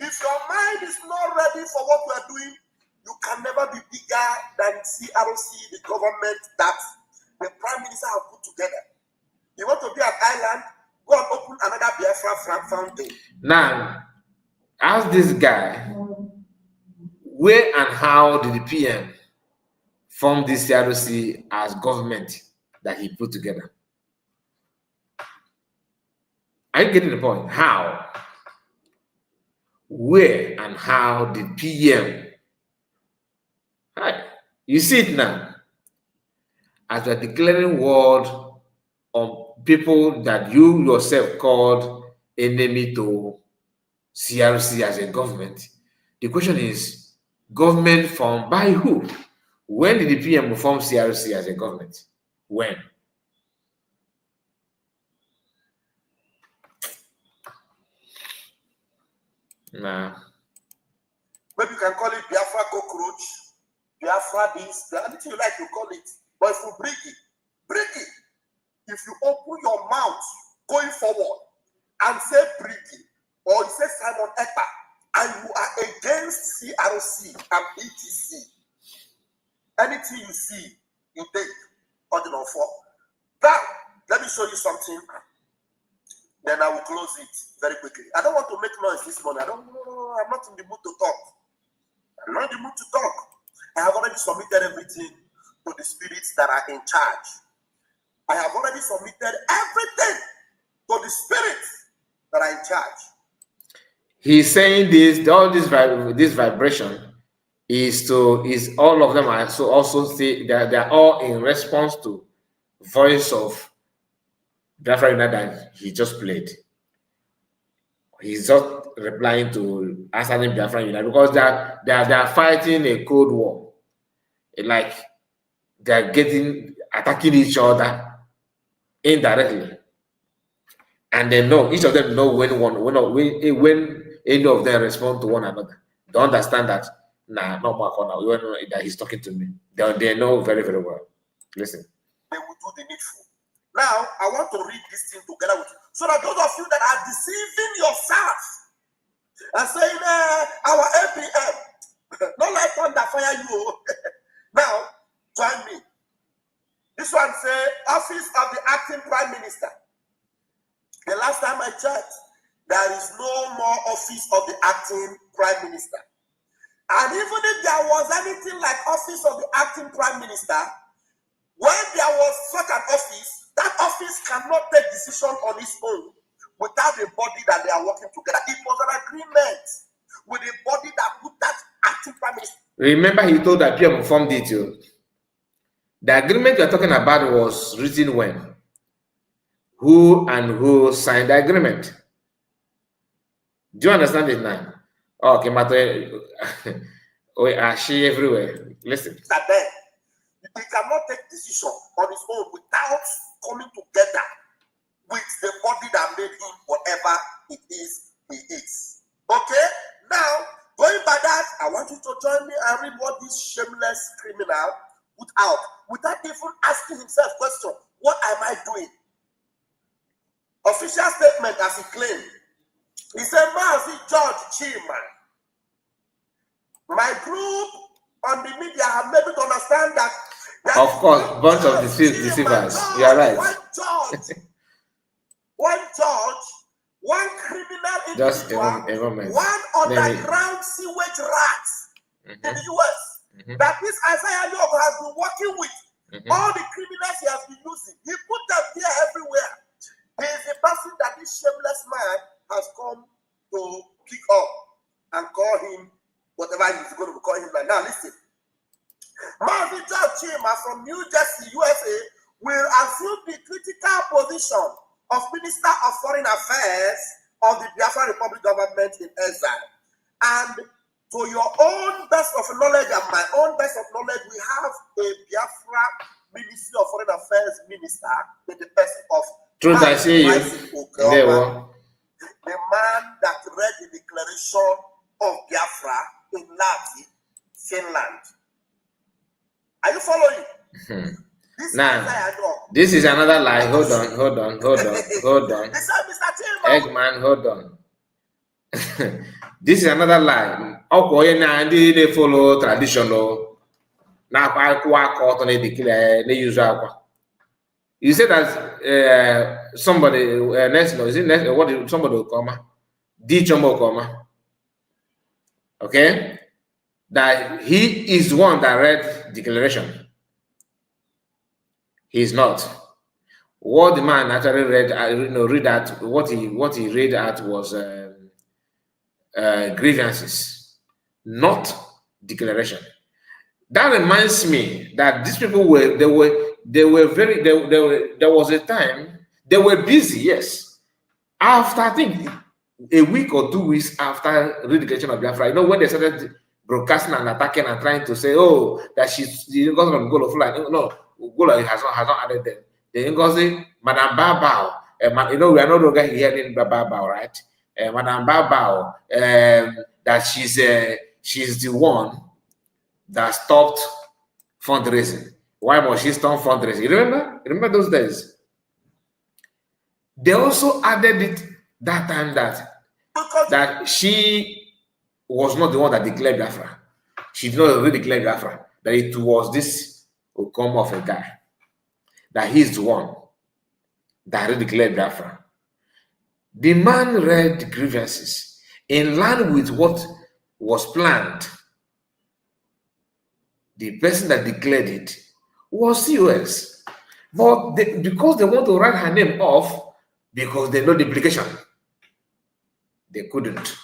If your mind is not ready for what we are doing, you can never be bigger than CRC, the government that the Prime Minister have put together. You want to be an island, go and open another Biafra fountain. Now, ask this guy, where and how did the PM form this CRC as government that he put together? Are you getting the point? How? Where and how did PM? Right. You see it now. As we're declaring war on people that you yourself called enemy to CRC as a government. The question is, government formed by who? When did the PM form CRC as a government? When? Nah. Maybe you can call it Biafra cockroach, Biafra this, anything you like, you call it. But if you bring it, if you open your mouth going forward and say Briggy, or you say Simon Ekpa, and you are against CRC and BTC, anything you see, you take ordinary for. Now, let me show you something. Then I will close it very quickly. I don't want to make noise this morning. I'm not in the mood to talk. I'm not in the mood to talk. I have already submitted everything to the spirits that are in charge. I have already submitted everything to the spirits that are in charge. He's saying this, all this vibration is all of them are so also say that they're all in response to voice of Biafra that he just played. He's just replying to answering Biafra United because they are fighting a cold war. Like they're attacking each other indirectly. And they know, each of them know when any of them respond to one another. They understand that, nah, not my corner, that he's talking to me. They know very, very well. Listen. They will do the needful. Now, I want to read this thing together with you. So that those of you that are deceiving yourself and saying, our APM, don't let thunder fire you. Now, join me. This one say, Office of the Acting Prime Minister. The last time I checked, there is no more Office of the Acting Prime Minister. And even if there was anything like Office of the Acting Prime Minister, when there was such an office, that office cannot take decision on its own without the body that they are working together. It was an agreement with the body that put that acting prime minister. Remember, he told that people formed it. The agreement you're talking about was written when? Who and who signed the agreement? Do you understand it now? Okay, Mato, we are she everywhere. Listen. That then, he cannot take decision on his own without coming together with the body that made him whatever it is he is. Okay? Now, going by that, I want you to join me and read what this shameless criminal put out without even asking himself question, what am I doing? Official statement as he claimed. He said, Mazi George Chima, my group on the media have made me to understand that of course, bunch of deceivers. You are right. One judge, one criminal individual, one underground sewage rat in the US. That this Isaiah Yob has been working with. All the criminals he has been using. He put them here everywhere. He is the person that this shameless man has come to pick up and call him whatever he's going to call him right now. Listen. Marvin Chima from New Jersey, USA, will assume the critical position of Minister of Foreign Affairs of the Biafra Republic government in exile. And to your own best of knowledge and my own best of knowledge, we have a Biafra Ministry of Foreign Affairs minister with the person of Truth, I see you. The man that read the declaration of Biafra in Lahti, Finland. Are you following? This is another lie. Hold on. Eggman, hold on. This is another lie. They follow traditional. You said that somebody next, is it next? What did somebody come? D Chombo come? okay, that he is the one that read declaration. He is not. What the man actually read, read out what he read out was grievances, not declaration. That reminds me that these people were there was a time they were busy, yes. After I think a week or 2 weeks after rededication of Biafra, you know, when they started broadcasting and attacking and trying to say, oh, that she's got on Golo fly. No, Golo has not added them. The Ngozi, Madame Babao, you know, we are no longer hearing Babao, right? Madame Babao, that she's the one that stopped fundraising. Why was she stop fundraising? You remember? Remember those days? They also added it that time that she was not the one that declared Biafra. She did not really declare Biafra. That it was this Okoma of a guy. That he's the one that really declared Biafra. The man read the grievances in line with what was planned. The person that declared it was COS. But because they want to write her name off, because they know the implication, they couldn't.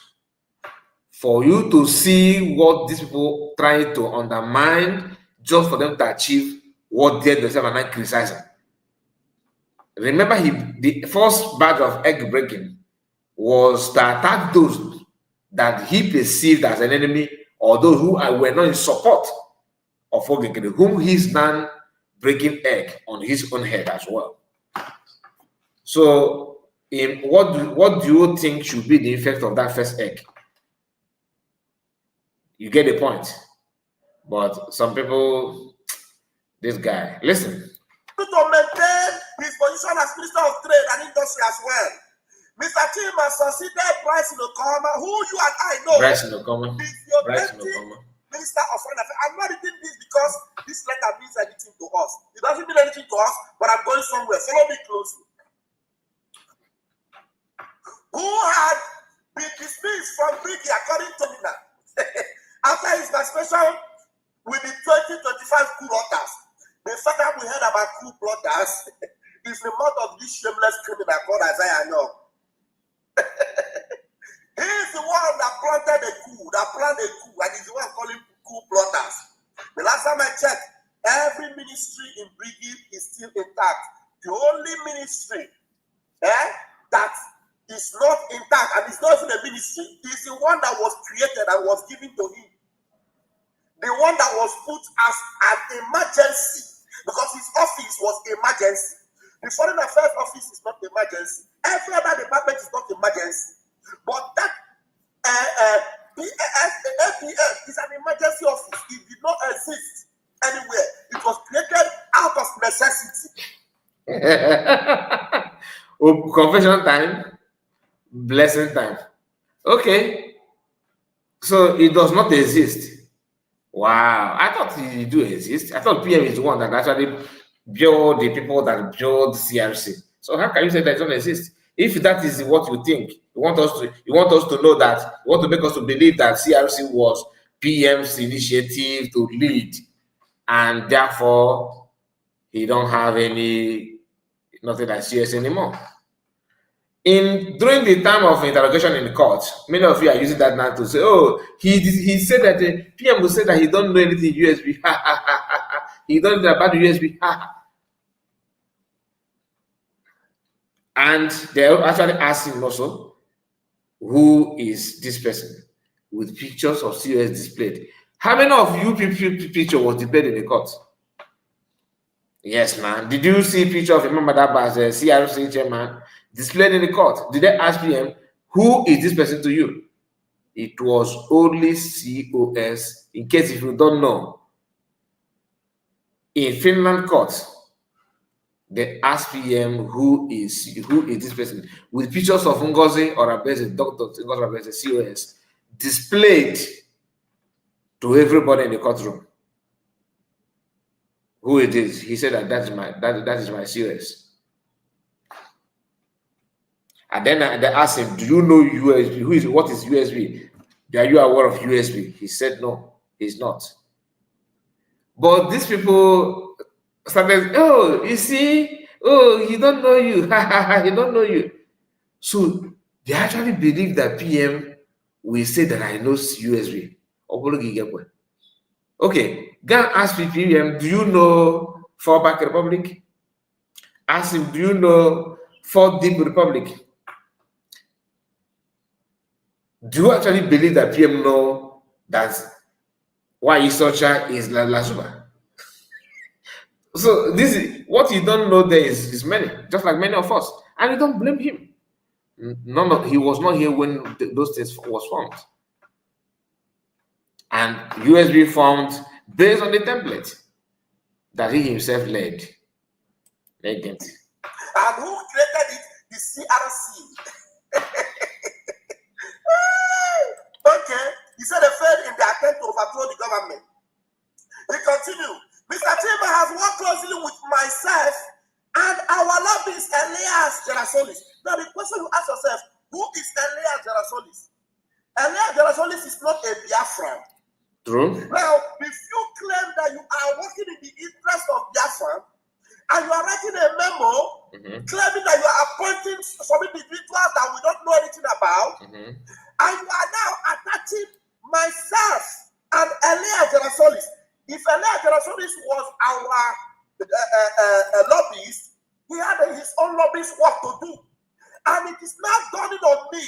For you to see what these people try to undermine just for them to achieve what they themselves are not criticizing. Remember, the first batch of egg breaking was to attack those that he perceived as an enemy or those who were not in support of Ogekere, whom he's now breaking egg on his own head as well. So, what do you think should be the effect of that first egg? You get the point. But some people, this guy, listen. To maintain his position as Minister of Trade and Industry as well. Mr. Tim has succeeded Bryce Okoma, who you and I know. Bryce Okoma. Minister of Foreign Affairs. I'm not reading this because this letter means anything to us. It doesn't mean anything to us, but I'm going somewhere. Follow me closely. Who had been dismissed from Briggy according to me now. After his participation with the 2025 coup orders, the fact that we heard about coup orders is the mouth of this shameless criminal called Isaiah No. He is the one that planted a coup, and he's the one calling coup plotters. The last time I checked, every ministry in Briggy is still intact. The only ministry that is not intact, and it's not even a ministry, is the one that was created and was given to him. The one that was put as an emergency, because his office was emergency. The Foreign Affairs Office is not emergency. Every other department is not emergency. But that APF is an emergency office. It did not exist anywhere. It was created out of necessity. Confession time, blessing time. Okay. So it does not exist. Wow. I thought it do exist. I thought PM is the one that actually build the people that build CRC. So how can you say that it doesn't exist? If that is what you think, you want us to know that, you want to make us to believe that CRC was PM's initiative to lead, and therefore he don't have nothing like CS anymore. During the time of interrogation in the court, many of you are using that now to say, oh, he said that the PM will say that he don't know anything USB. He don't know about the USB. And they actually asked him also, who is this person with pictures of COS displayed? How many of you picture was displayed in the court? Yes, man. Did you see picture of Imam Madaba as a CRC chairman displayed in the court? Did they ask PM, who is this person to you? It was only COS. In case if you don't know, in Finland court, they asked PM who is this person with pictures of Ngozi or Abese, Dr. Ngozi Abese, COS, displayed to everybody in the courtroom. Who it is? He said that is my COS. And then they asked him, do you know USB? What is USB? Are you aware of USB? He said no, he's not. But these people started, oh, you see, oh, he don't know you, he don't know you. So they actually believe that PM will say that I know USB. Okay, go and ask PM, do you know Fallback Republic? Ask him, do you know Fort Deep Republic? Do you actually believe that PM know that why Isocha is Lasuba? So this is what you don't know. There is many, just like many of us, and you don't blame him. He was not here when those things was formed, and USB formed based on the template that he himself led. Agent. And who created it? The CRC. Okay, he said they failed in their attempt to overthrow the government. He continued, Mr. Chima has worked closely with myself and our lobbyist, Elias Gerasolis. Now, the question you ask yourself, who is Elias Gerasolis? Elias Gerasolis is not a Biafran. True. Now, if you claim that you are working in the interest of Biafran, and you are writing a memo claiming that you are appointing some individuals that we don't know anything about, and you are now attaching myself and Elias Gerasolis. If Elias Gerasolis was our lobbyist, he had his own lobbyist work to do. And it is now dawning on me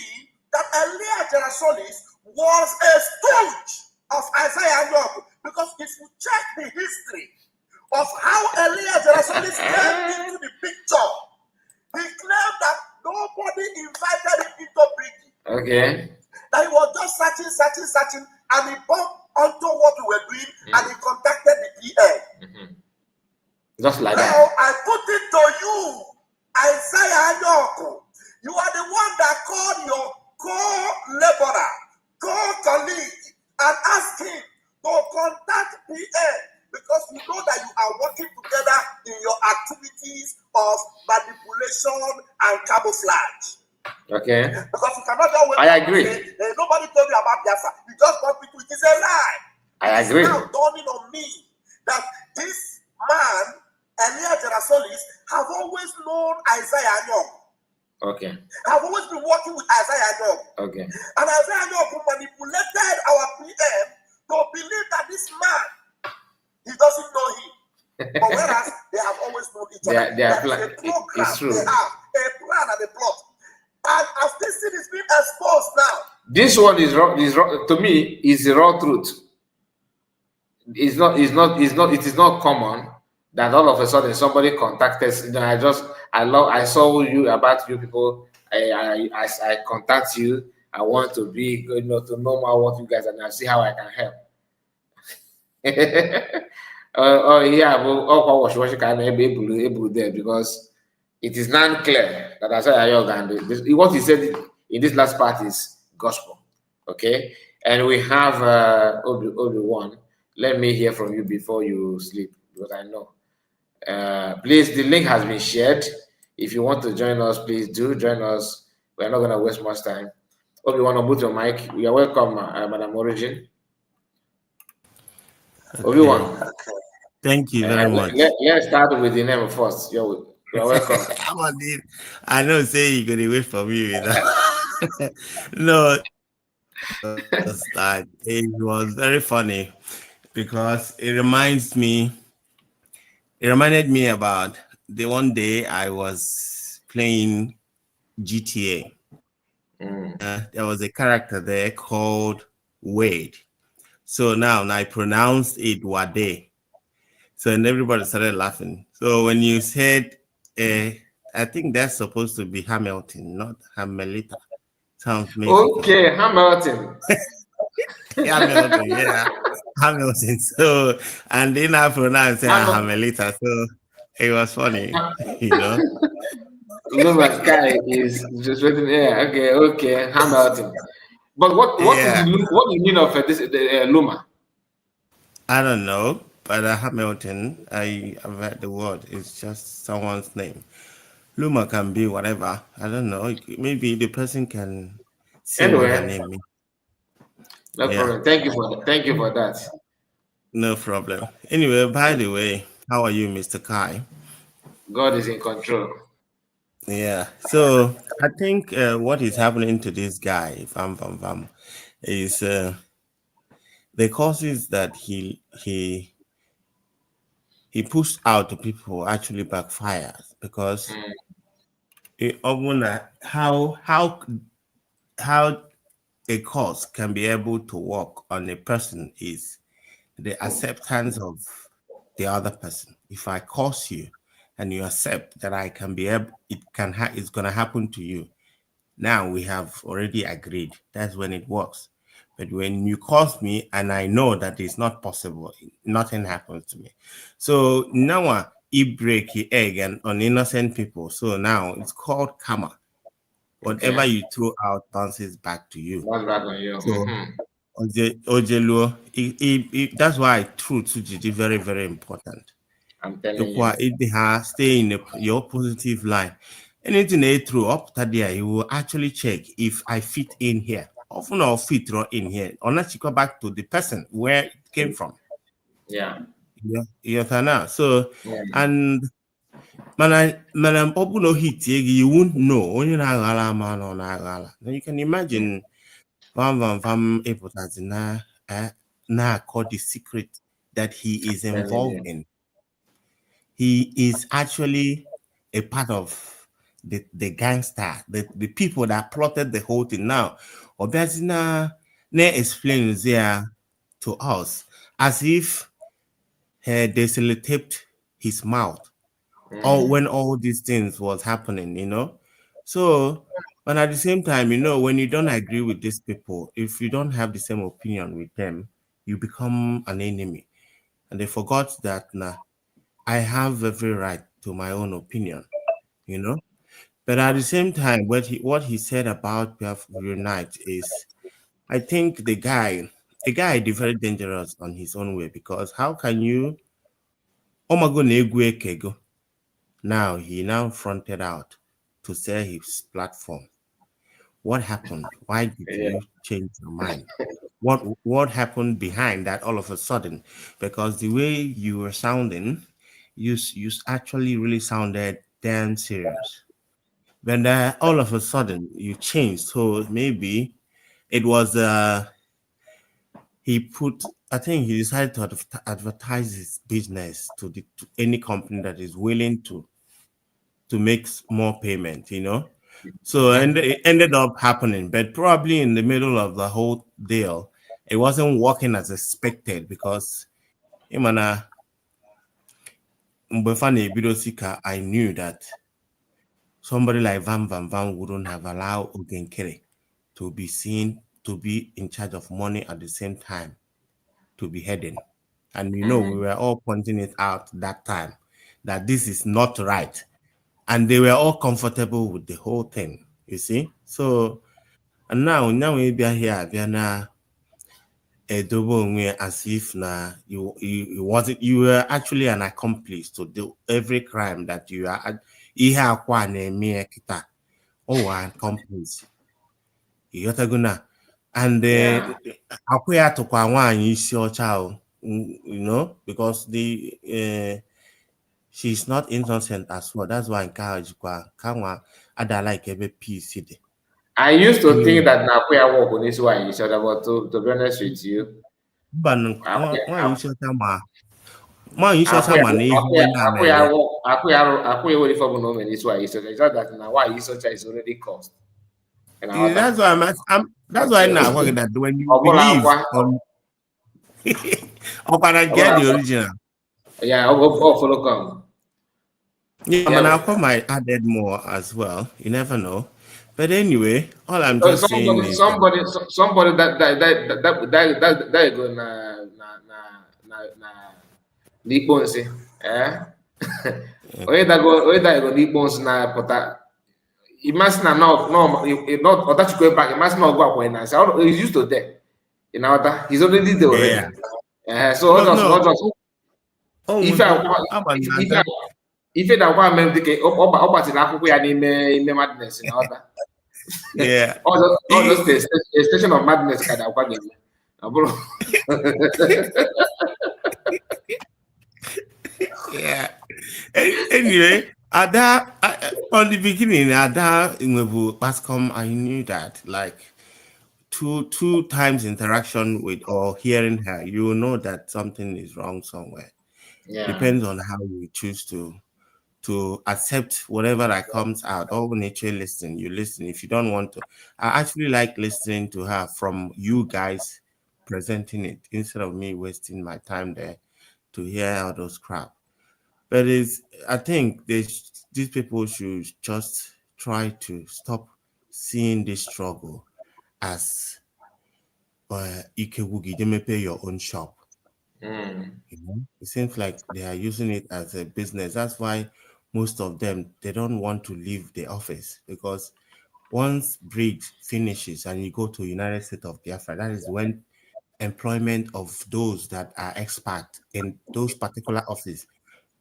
that Elias Gerasolis was a stooge of Isaiah Yob. Because if you check the history of how Elias Gerasolis came into the picture, he claimed that nobody invited him into Brigi. Okay. That he was just searching, and he bumped onto what we were doing, and he contacted the PM. Just like now, that. I put it to you, Isaiah Yoko. You are the one that called your co-laborer, co-colleague, and asked him to contact PM because you know that you are working together in your activities of manipulation and camouflage. Okay. Because you cannot just wait. I agree. Say, hey, nobody told you about Biafra. You just want people. It is a lie. I agree. It's now dawning on me that this man, Elias Gerasolis, have always known Isaiah Young. Okay. Have always been working with Isaiah Young. Okay. And Isaiah Young manipulated our PM to believe that this man, he doesn't know him. But whereas they have always known each other. They are there is a program, it's true. they have a plan and a plot. And as this thing is being exposed now, this one is wrong. To me, is the raw truth. It is not common that all of a sudden somebody contacted. I saw you about you people. I contact you. I want to be, to know more what you guys are, and I see how I can help. What can able there, because it is not clear that what he said in this last part is gospel. Okay, and we have Obi-Wan. Let me hear from you before you sleep, because I know. Please, the link has been shared. If you want to join us, please do join us. We're not going to waste much time. Obi-Wan, unmute your mic. You are welcome, Madam Origin. Okay. Obi-Wan. Okay. Thank you very much. Let's start with the name first. You're welcome. Come on, dude. I know, say you're going to wait for me. No, it was very funny because it reminded me about the one day I was playing GTA. There was a character there called Wade. So now I pronounced it Wade. So and everybody started laughing. So when you said, I think that's supposed to be Hamilton, not Hamelita. Sounds Mexican. Okay, Hamilton. Hamilton, yeah. Hamilton. So, and then I pronounced Hamelita. So it was funny, Luma Sky is just written here. Okay, Hamilton. But what do you mean of this Luma? I don't know, but Hamilton, I've heard the word. It's just someone's name. Luma can be whatever. I don't know. Maybe the person can say what her name means. No problem. Thank you for that. Thank you for that. No problem. Anyway, by the way, how are you, Mr. Kai? God is in control. Yeah. So I think what is happening to this guy, is the causes that he pushed out to people actually backfires because how a cause can be able to work on a person is the acceptance of the other person. If I cause you and you accept that I can be able, it's gonna happen to you. Now we have already agreed. That's when it works. But when you cause me and I know that it's not possible, nothing happens to me. So now he break the egg and on innocent people. So now it's called karma. Whatever Okay. you throw out bounces back to you. One back on you. So Ojeluo, that's why truth is very, very important. I'm telling you. Stay in your positive line. Anything they throw up that there, you will actually check if I fit in here. Often I'll fit in here. Unless you go back to the person where it came from. Yeah. You know. So Yeah. and man, open no hit you won't know. Only now you can imagine Vam able na called the secret that he is Telling involved you. in. He is actually a part of the gangster, the people that plotted the whole thing. Now, Obazina explains there to us as if they sellotape his mouth or when all these things was happening, So, but at the same time, when you don't agree with these people, if you don't have the same opinion with them, you become an enemy. And they forgot that I have every right to my own opinion, you know. But at the same time, what he said about we have unite is, I think a guy is very dangerous on his own way because how can you? Oh my God, now he now fronted out to sell his platform. What happened? Why did Yeah. you change your mind? What happened behind that all of a sudden? Because the way you were sounding, you actually really sounded damn serious. But all of a sudden you changed. So maybe it was I think he decided to advertise his business to any company that is willing to make more payment. So and it ended up happening, but probably in the middle of the whole deal, it wasn't working as expected because Imana Mbefane Bidosika, I knew that somebody like Van wouldn't have allowed Ogenkere to be seen to be in charge of money at the same time to be heading. And we were all pointing it out that time that this is not right. And they were all comfortable with the whole thing, you see? So and now we be here, we are now a double as if you wasn't you were actually an accomplice to do every crime that you are kita an accomplice. You got to and Yeah. akwụya tụkwa nwaanyị isi ọcha because she's not innocent as well. That's why nke ahụ jikwa kanwa ada like ebe peace dị. I used to Anyway, think that Nakuya work on this one each other, but to be honest with you, mba nwaanyị isi ọcha ma na ihu onye a mere ya. Akuya already for no man this one each other. It's not that now why each other is already cost. And all That's that. why that's why now that when you Ogola believe Akwa. on Okara get the original. Yeah, I'll follow come. Yeah, Yeah. Aqua might added more as well. You never know. But anyway, all I'm just saying is that Somebody that go na n'ikpo nsị. Onye that go n'ikpo nsị na pụta. Imagine na no ọdachukwu ebe a imagine na ọgụ akwa na nsị. He's used to there. You know that he's already there already. So ife na agwa mere dịka ọ gbatịrị akwụkwọ ya n'ime madness na ọda. yeah. All just a station of madness ka agwa gị. Yeah. Anyway, Ada, on the beginning, Ada Inwebu Bascom, I knew that like two times interaction with or hearing her, you will know that something is wrong somewhere. Yeah. Depends on how you choose to accept whatever that comes out. Or when you listen, you listen. If you don't want to, I actually like listening to her from you guys presenting it instead of me wasting my time there to hear all those crap. But I think these people should just try to stop seeing this struggle as Ikewugi, they may pay your own shop. You know? It seems like they are using it as a business. That's why most of them they don't want to leave the office, because once bridge finishes and you go to United States of Biafra, that is when employment of those that are expat in those particular offices.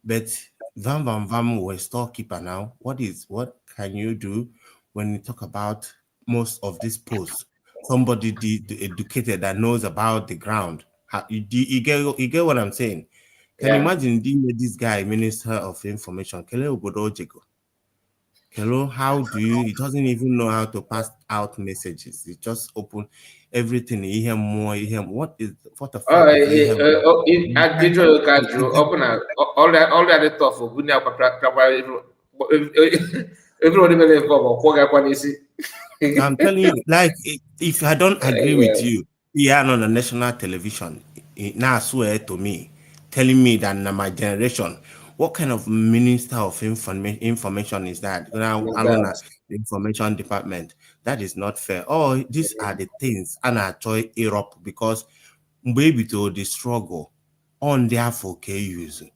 But Van Van Van was storekeeper now. What can you do when you talk about most of these posts? Somebody the educated that knows about the ground. You get what I'm saying? Can you Yeah. imagine this guy, Minister of Information, Kele Obodo Ojego? Hello, how do you? He doesn't even know how to pass out messages. He just open everything. He hear more. He hear what the Oh, fuck is he hear more? Agricultural Castro, open all the other stuff for Bunya everybody will inform or Kwasi. I'm telling you, like, if I don't agree with Yeah. you, yeah, on the national television, now swear to me, telling me that in my generation, what kind of minister of information is that? Now, Is alone, that the information department, that is not fair. Oh, these are the things, and I joy Europe because maybe to the struggle on their for KUs. yeah,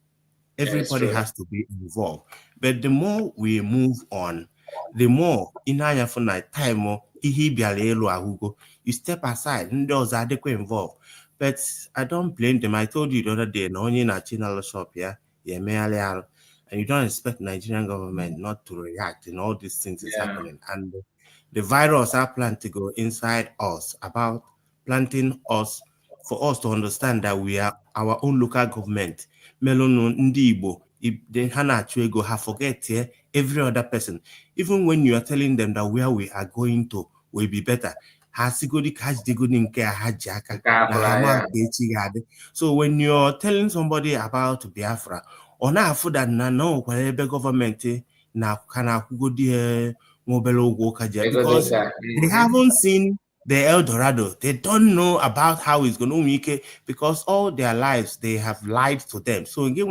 it's Everybody true. has to be involved. But the more we move on, the more in anya for night time or ahugo, you step aside and those are involved. But I don't blame them. I told you the other day, no in a channel shop, yeah, and you don't expect Nigerian government not to react in all these things is Yeah. happening. And the virus are planned to go inside us about planting us for us to understand that we are our own local government. Melonu ndị Igbo, if they hana ego, have forget here every other person. Even when you are telling them that where we are going to will be better, ha sigodi ka ha jidegodi nke a ha ji aka, na ha ma Yeah. ka echi ga-adị. So when you're telling somebody about Biafra, ọ na-afụ that na kwere ebe gọọmenti na ka na-akwụgodi nwa obere ụgwọ ụka ji, because they haven't seen the El Dorado. They don't know about how it's going to make, because all their lives they have lied to them. So they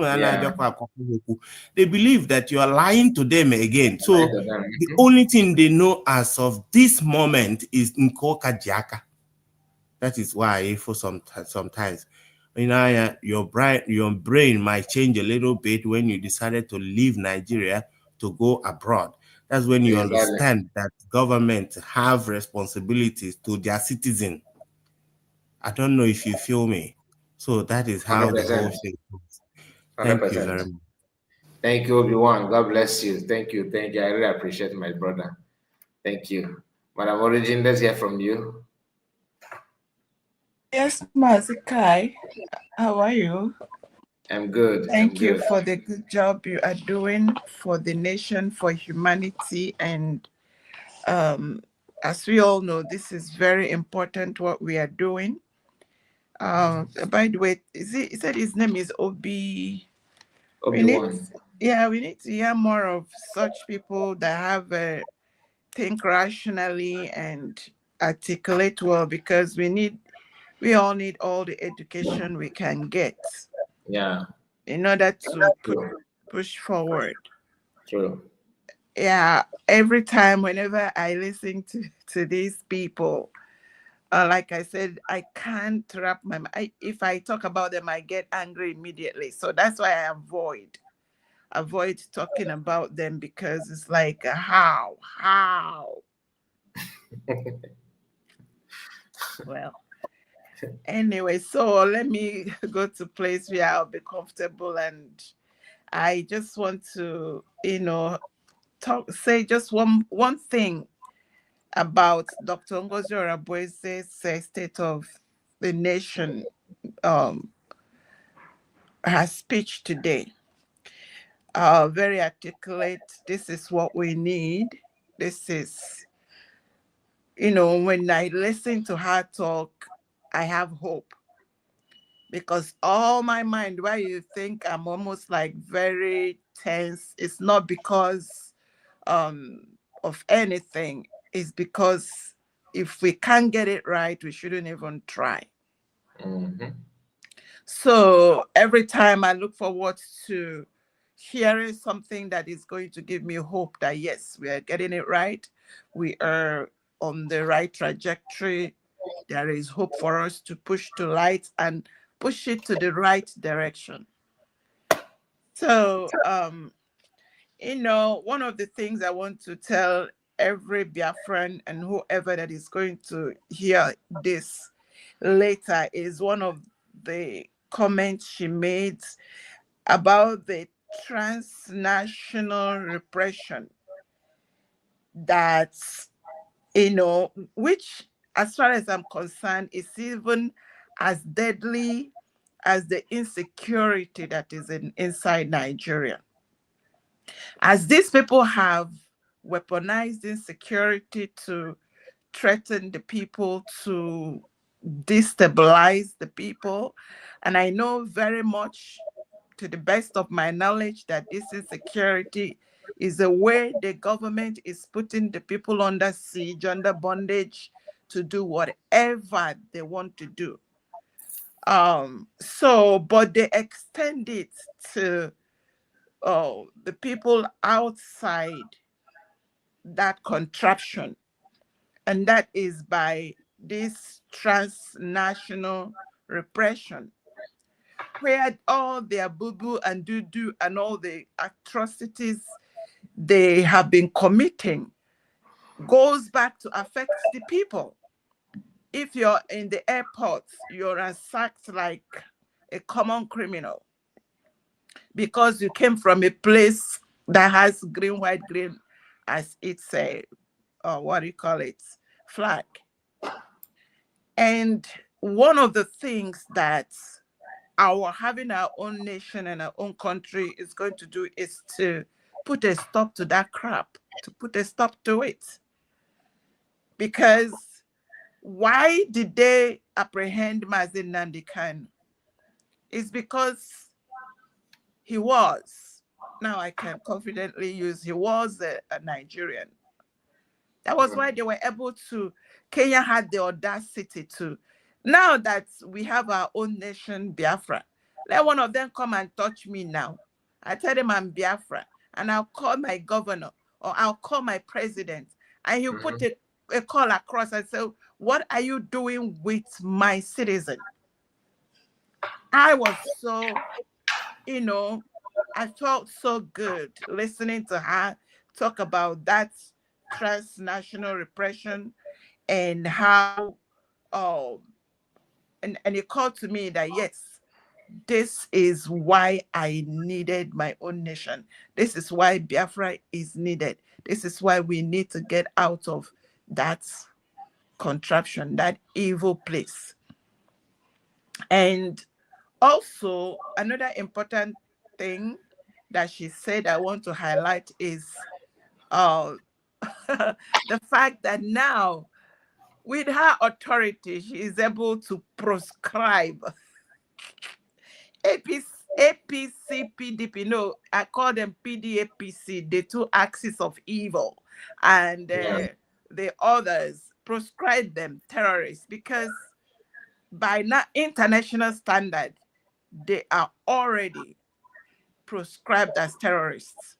believe that you are lying to them again. So the only thing they know as of this moment is Nkoka Jaka. That is why for sometimes your brain might change a little bit when you decided to leave Nigeria to go abroad. That's when you understand that government have responsibilities to their citizen. I don't know if you feel me. So that is how the whole 100%. thing goes. Thank you 100%. very much. Thank you, everyone. God bless you. Thank you. Thank you. I really appreciate my brother. Thank you. Madam Origin, let's hear from you. Yes, Mazikai. How are you? I'm good. Thank you for the good job you are doing for the nation, for humanity. And as we all know, this is very important what we are doing. By the way, he said his name is Obi. Obi-Wan. We need to hear more of such people that have think rationally and articulate well, because we all need all the education we can get. Yeah. In order to push forward. True. Yeah, every time, whenever I listen to these people, like I said, I can't wrap my mind. If I talk about them, I get angry immediately. So that's why I avoid talking about them, because it's like, how? Well, anyway, so let me go to a place where I'll be comfortable, and I just want to, say just one thing about Dr. Ngozi Oraboese's state of the nation, her speech today. Very articulate. This is what we need. This is, when I listen to her talk, I have hope. Because all my mind, why you think I'm almost like very tense, it's not because of anything. It's because if we can't get it right, we shouldn't even try. Mm-hmm. So every time I look forward to hearing something that is going to give me hope that yes, we are getting it right. We are on the right trajectory. There is hope for us to push to light and push it to the right direction. So, one of the things I want to tell every Biafran and whoever that is going to hear this later is one of the comments she made about the transnational repression that, which, as far as I'm concerned, is even as deadly as the insecurity that is inside Nigeria. As these people have weaponized insecurity to threaten the people, to destabilize the people. And I know very much, to the best of my knowledge, that this insecurity is a way the government is putting the people under siege, under bondage, to do whatever they want to do. But they extend it to the people outside that contraption, and that is by this transnational repression, where all their boo-boo and doo-doo and all the atrocities they have been committing goes back to affect the people. If you're in the airport, you're ransacked like a common criminal because you came from a place that has green, white, green as its what do you call it, flag. And one of the things that our having our own nation and our own country is going to do is to put a stop to that crap, to put a stop to it. Because why did they apprehend Mazi Nnamdi Kanu? It's because he was, now I can confidently use, he was a Nigerian. That was why they were able to, Kenya had the audacity to, now that we have our own nation, Biafra, let one of them come and touch me now. I tell them I'm Biafra, and I'll call my governor or I'll call my president, and he'll put a call across and say, what are you doing with my citizen? I was so, I felt so good listening to her talk about that transnational repression and how, and it called to me that, yes, this is why I needed my own nation. This is why Biafra is needed. This is why we need to get out of that contraption, that evil place. And also, another important thing that she said I want to highlight is the fact that now, with her authority, she is able to proscribe APC, PDP. No, I call them PDAPC, the two axes of evil, and the others, proscribe them terrorists, because by international standard, they are already proscribed as terrorists.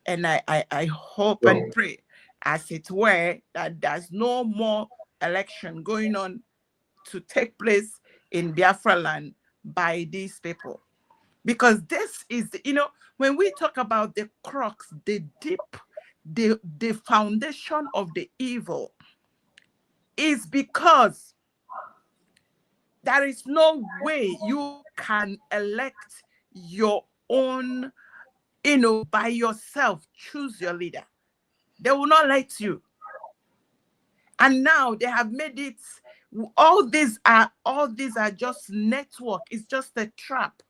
And I hope and pray, as it were, that there's no more election going on to take place in Biafra land by these people. Because this is, when we talk about the crux, the deep, the foundation of the evil is because there is no way you can elect your own, by yourself, choose your leader. They will not let you. And now they have made it All these are just network. It's just a trap.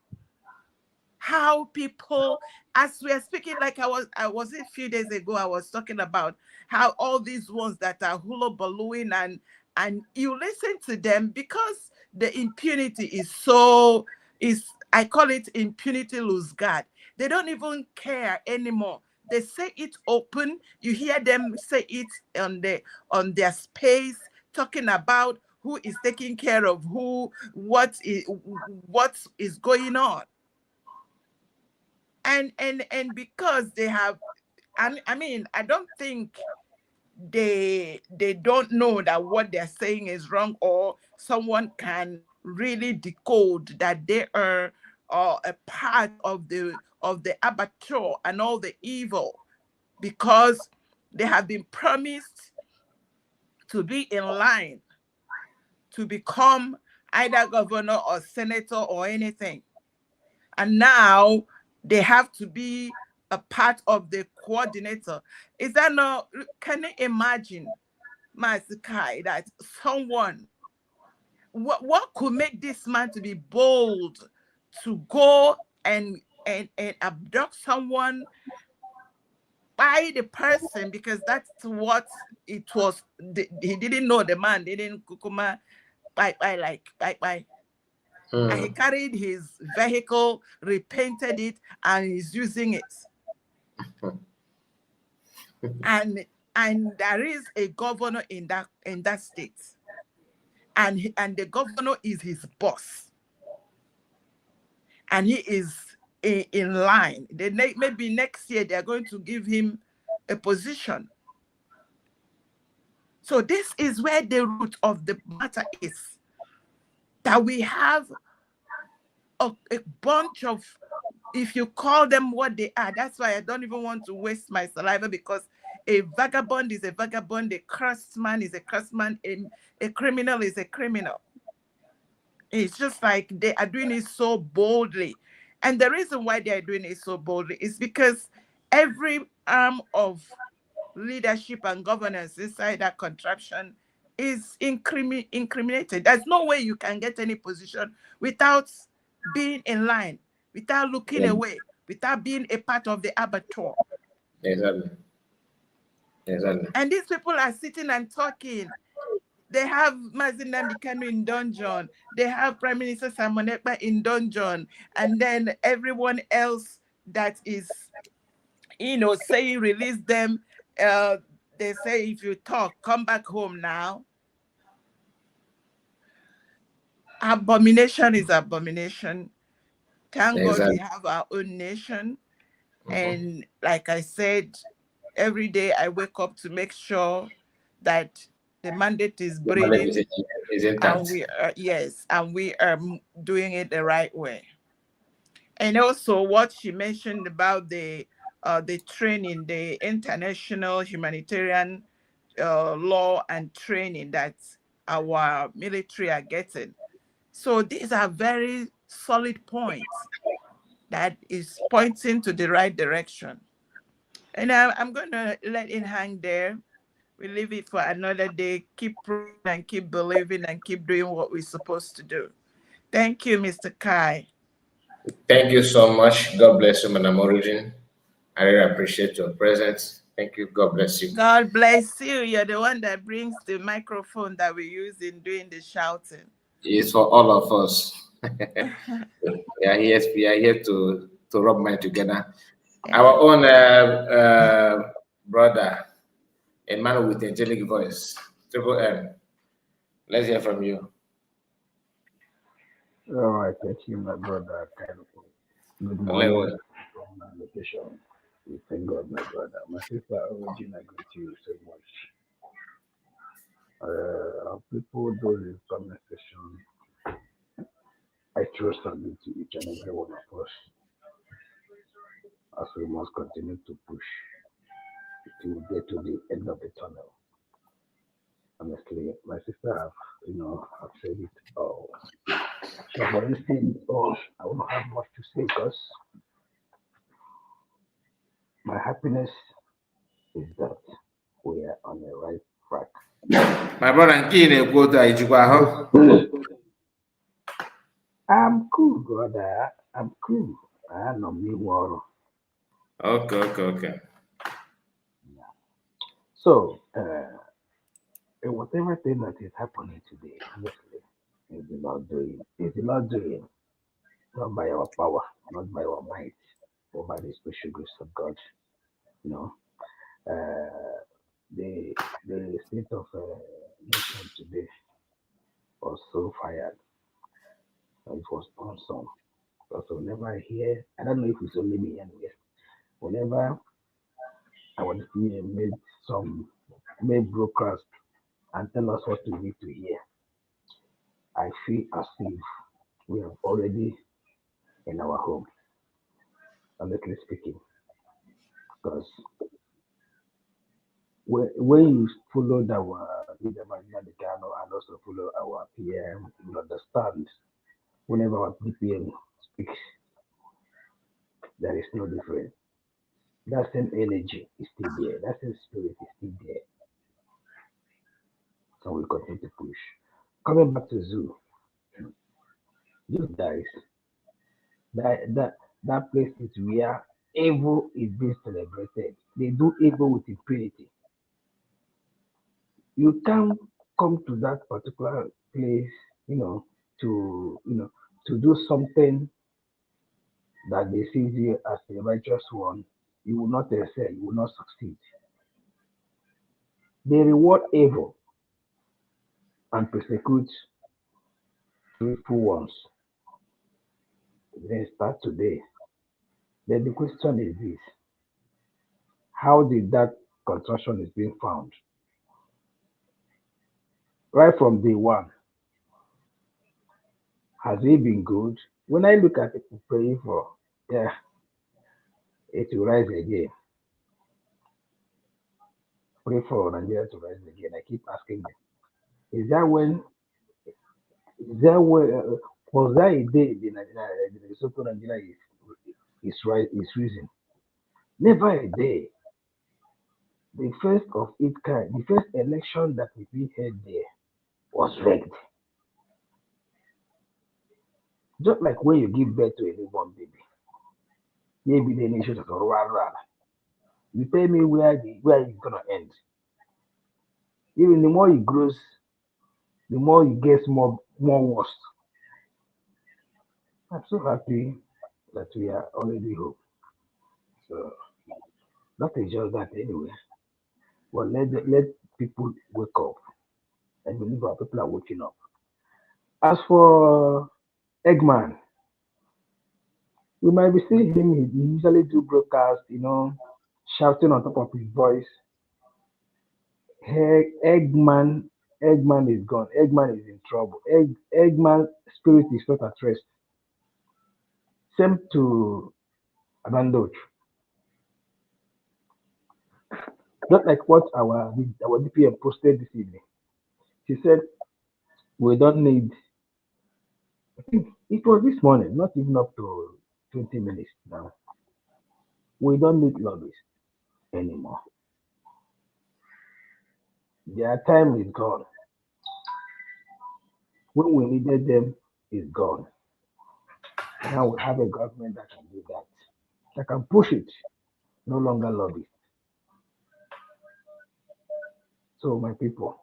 How people, as we are speaking, like I was a few days ago, I was talking about how all these ones that are hula balloon, and you listen to them because the impunity is I call it impunity lose guard. They don't even care anymore. They say it open. You hear them say it on their space, talking about who is taking care of who, what is going on. And because they have, I mean, I don't think they don't know that what they're saying is wrong, or someone can really decode that they are a part of the abattoir and all the evil, because they have been promised to be in line to become either governor or senator or anything, and now they have to be a part of the coordinator. Is that not? Can you imagine, Master Kai, that someone, what could make this man to be bold to go and abduct someone by the person, because that's what it was. He didn't know the man. They didn't kukuma by. And he carried his vehicle, repainted it, and he's using it. and there is a governor in that state, and the governor is his boss, and he is in line. Maybe next year they're going to give him a position. So this is where the root of the matter is, that we have a bunch of, if you call them what they are, that's why I don't even want to waste my saliva, because a vagabond is a vagabond, a cursed man is a cursed man, a criminal is a criminal. It's just like they are doing it so boldly. And the reason why they are doing it so boldly is because every arm of leadership and governance inside that contraption is incriminated. There's no way you can get any position without being in line, without looking away, without being a part of the abattoir. Exactly. And these people are sitting and talking. They have Mazinam Kanu in dungeon. They have Prime Minister Simon Ekpa in dungeon. And then everyone else that is, saying release them. They say, if you talk, come back home now. Abomination is abomination. Thank God we have our own nation. And like I said, every day I wake up to make sure that the mandate is breathing, and we are doing it the right way. And also what she mentioned about the training, the international humanitarian law and training that our military are getting. So these are very solid points that is pointing to the right direction. And I'm going to let it hang there. We leave it for another day. Keep praying and keep believing and keep doing what we're supposed to do. Thank you, Mr. Kai. Thank you so much. God bless you, Madam Origin. I really appreciate your presence. Thank you. God bless you. God bless you. You're the one that brings the microphone that we use in doing the shouting. It's for all of us. We are here to rub mind together. Yeah. Our own brother, a man with angelic voice, Triple M. Let's hear from you. All right, thank you, my brother. Good morning from my location. We thank God, my brother. My sister Origin, I greet you so much. People do this comment section. I trust and to each and every one of us, as we must continue to push to get to the end of the tunnel. Honestly, my sister have said it all. So for instance, I won't have much to say because my happiness is that we are on the right track. My brother, nke ị na-ekwu otu a ijikwa ahụ? I'm cool, brother. I'm cool. I know me water. Okay. So, whatever thing that is happening today, honestly, is the Lord doing. Is the Lord doing, not by our power, not by our might, but by the special grace of God. You know, uh, the state of nation today was so fired. It was awesome. Because whenever I hear, I don't know if it's only me anyway. Whenever I want to hear made broadcast and tell us what we need to hear, I feel as if we are already in our home, honestly speaking. Because when you follow our leader Marina Decano and also follow our PM, you will understand whenever our PPM speaks, there is no difference. That same energy is still there. That same spirit is still there. So we continue to push. Coming back to Zoo, those guys, that place is where evil is being celebrated. They do evil with impunity. You can't come to that particular place, you know, to do something that they see you as a righteous one. You will not excel. You will not succeed. They reward evil and persecute truthful ones. Then start today. Then the question is this: how did that construction is being found? Right from day one, has it been good? When I look at people praying for, yeah, it will rise again. Pray for Nigeria to rise again. I keep asking them, is that when, is that when, was that a day the Lesotho Nigeria is risen? Never a day. The first of its kind, the first election that we had there was rigged. Just like when you give birth to a newborn baby, maybe the nation is rah. You tell me where it's gonna end. Even the more it grows, the more it gets more worse. I'm so happy that we are already home. So that is just that anyway. Well, let people wake up. I believe our people are waking up. As for Eggman, we might be seeing him. He usually do broadcast, shouting on top of his voice. Eggman, Eggman is gone. Eggman is in trouble. Eggman spirit is not at rest. Same to Abandoch. Just like what our DPM posted this evening. She said we don't need. I think it was this morning, not even up to 20 minutes now. We don't need lobbies anymore. Their time is gone. When we needed them, is gone. Now we have a government that can do that. That can push it. No longer lobby. So my people,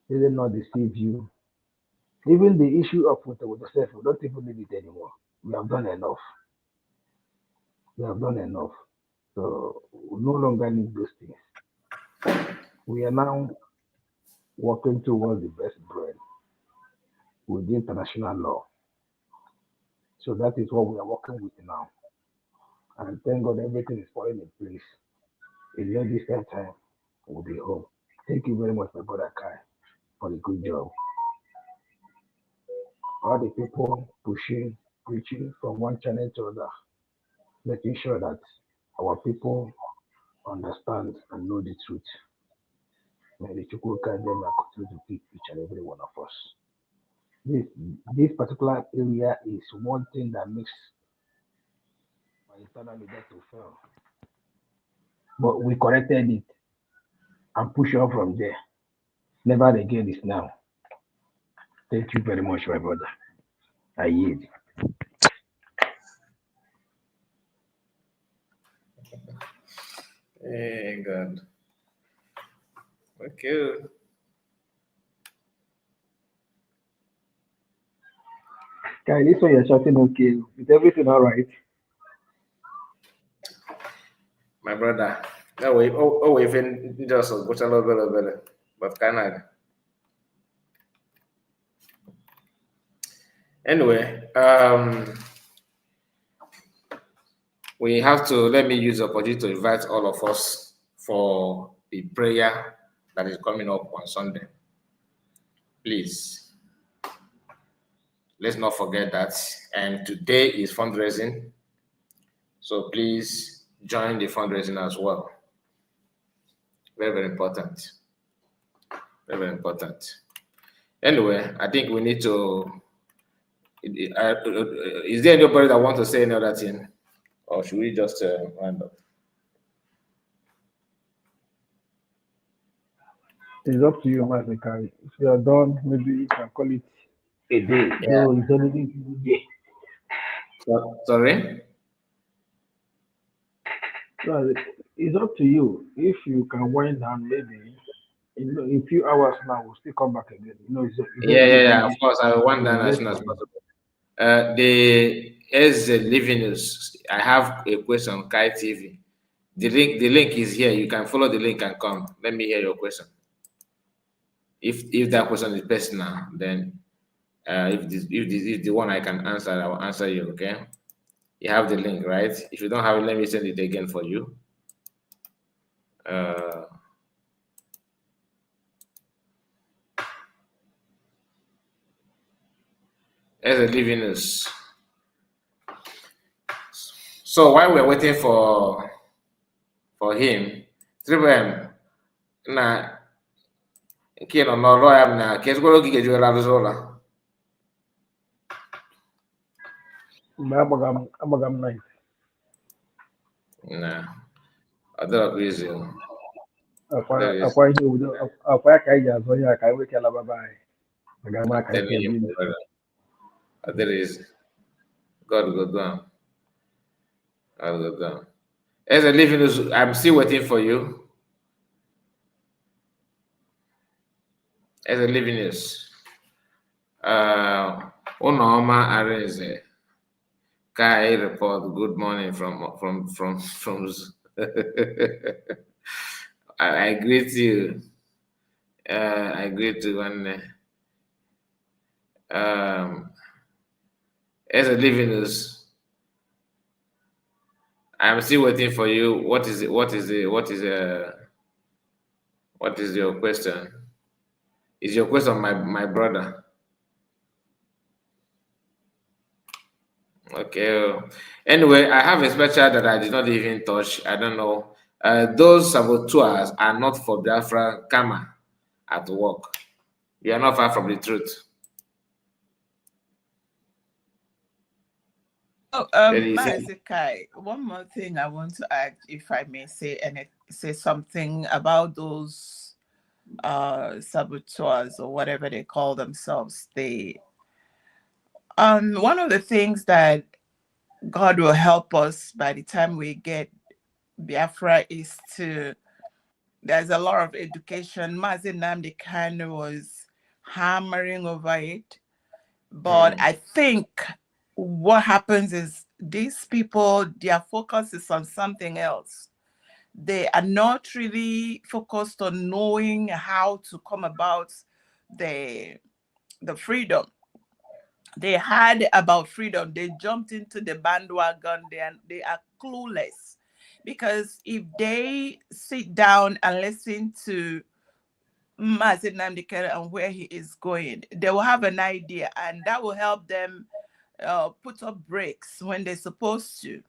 they did not deceive you. Even the issue of with yourself, we don't even need it anymore. We have done enough. We have done enough. So we no longer need those things. We are now working towards the best bread with the international law. So that is what we are working with now. And thank God everything is falling in place. In your distant time, we'll be home. Thank you very much, my brother Kai, for the good job. All the people pushing, preaching from one channel to other, making sure that our people understand and know the truth. May the Chukwu guide them and continue to keep each and every one of us. This particular area is one thing that makes my internal leader to fail. But we corrected it. and push on from there. Never again is now. Thank you very much, my brother. I yield. Hey, God. Okay. Guy, this one you're shouting okay. Is everything all right? My brother. No way. Oh, even just a little bit. But kind of. Anyway, we have to let me use the opportunity to invite all of us for the prayer that is coming up on Sunday. Please, let's not forget that. And today is fundraising, so please join the fundraising as well. Very, very important. Very, very important. Anyway, I think we need to. Is there anybody that wants to say any other thing, or should we just round up? It's up to you, Master Kai. If you are done, maybe you can call it a day. Yeah. So it's anything to do there. Sorry. So it's up to you. If you can wind down, maybe in a few hours now, we'll still come back again. It's Yeah. Of course, I will want so that as let's soon as possible. As living news, I have a question on Kai TV. The link is here. You can follow the link and come. Let me hear your question. If that question is personal, then if the one I can answer, I will answer you. Okay. You have the link, right? If you don't have it, let me send it again for you. As a living news. So while we're waiting for him, Triple M, na nke nọ n'ọrụ ya bụ na ka ezigbo oge ga-eji were arụzi ụlọ. Abagam night. Na ọ dịrọkwa izu. Akwa ihe udo akwa ya ka anyị ji azụ ya ka anyị wee kela baba anyị. Aga m aka ike Telling you, ebi. brother. There is God go down. God go down. As a living news, I'm still waiting for you. As a living news. Unoma Arinze. Kai report. Good morning from I greet you. I greet you one. As a living news, I'm still waiting for you. What is your question? Is your question my brother? Okay. Anyway, I have a special that I did not even touch. I don't know. Those saboteurs are not for Biafra Kama at work. You are not far from the truth. Oh, Kai, one more thing I want to add, if I may say, and say something about those saboteurs or whatever they call themselves. One of the things that God will help us by the time we get Biafra is there's a lot of education. Mazi Nnamdi Kanu was hammering over it. But I think what happens is these people, their focus is on something else. They are not really focused on knowing how to come about the freedom. They heard about freedom. They jumped into the bandwagon. They are clueless. Because if they sit down and listen to Mazi Nnamdi Kanu and where he is going, they will have an idea, and that will help them put up brakes when they're supposed to.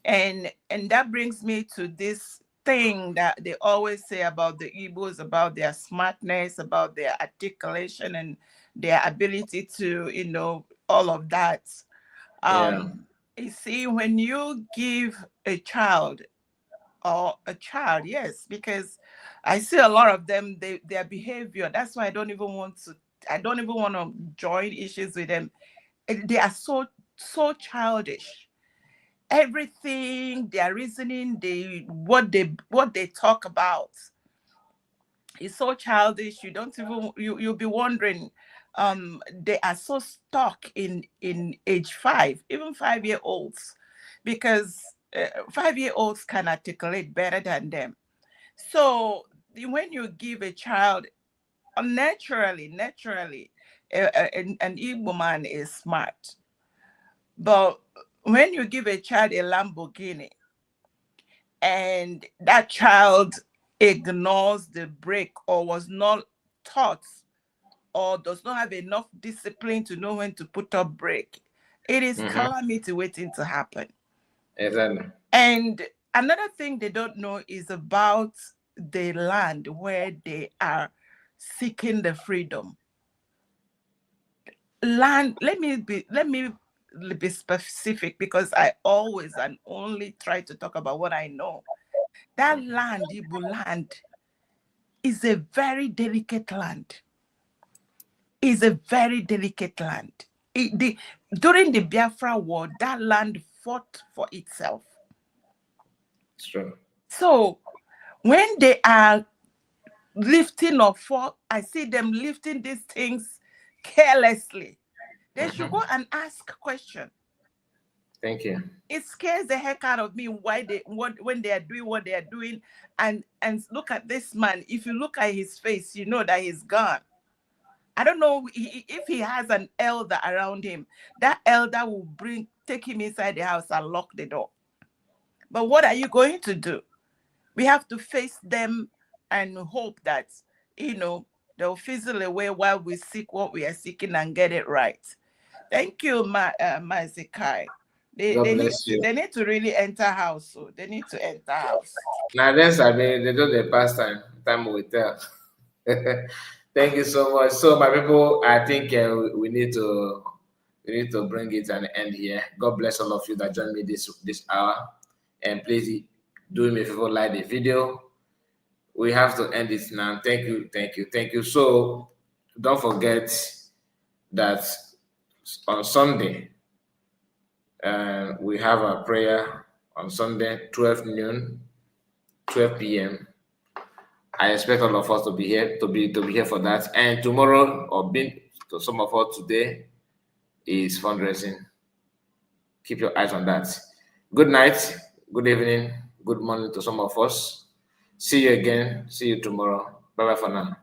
And that brings me to this thing that they always say about the Igbos, about their smartness, about their articulation and their ability to, all of that. You see, when you give a child or a child, yes, because I see a lot of them, their behavior. That's why I don't even want to join issues with them. They are so childish. Everything, their reasoning, what they talk about is so childish. You don't even you'll be wondering. They are so stuck in age 5, even 5-year-olds, because 5-year-olds can articulate better than them. So when you give a child, naturally, an Igbo man is smart. But when you give a child a Lamborghini and that child ignores the brake, or was not taught, or does not have enough discipline to know when to put up brake, it is calamity waiting to happen. Exactly. And another thing they don't know is about the land where they are seeking the freedom. Land, let me be specific, because I always and only try to talk about what I know. That land, Igbo land, is a very delicate land. Is a very delicate land. During the Biafra War, that land fought for itself. It's true. So when they are lifting or fall, I see them lifting these things carelessly. They should go and ask questions. Thank you. It scares the heck out of me when they are doing what they are doing. And look at this man. If you look at his face, you know that he's gone. I don't know if he has an elder around him. That elder will take him inside the house and lock the door. But what are you going to do? We have to face them and hope that, they'll fizzle away while we seek what we are seeking and get it right. Thank you, Mazikai. God bless you. They need to really enter house. So they need to enter house. Now this, I mean, they do the past time. Time will tell. Thank you so much. So my people, I think we need to bring it to an end here. God bless all of you that joined me this hour. And please do me a favor, like the video. We have to end it now. Thank you. So don't forget that on Sunday, we have a prayer on Sunday, 12 p.m. I expect all of us to be here to be here for that. And tomorrow, or to some of us today, is fundraising. Keep your eyes on that. Good night, good evening, good morning to some of us. See you again. See you tomorrow. Bye bye for now.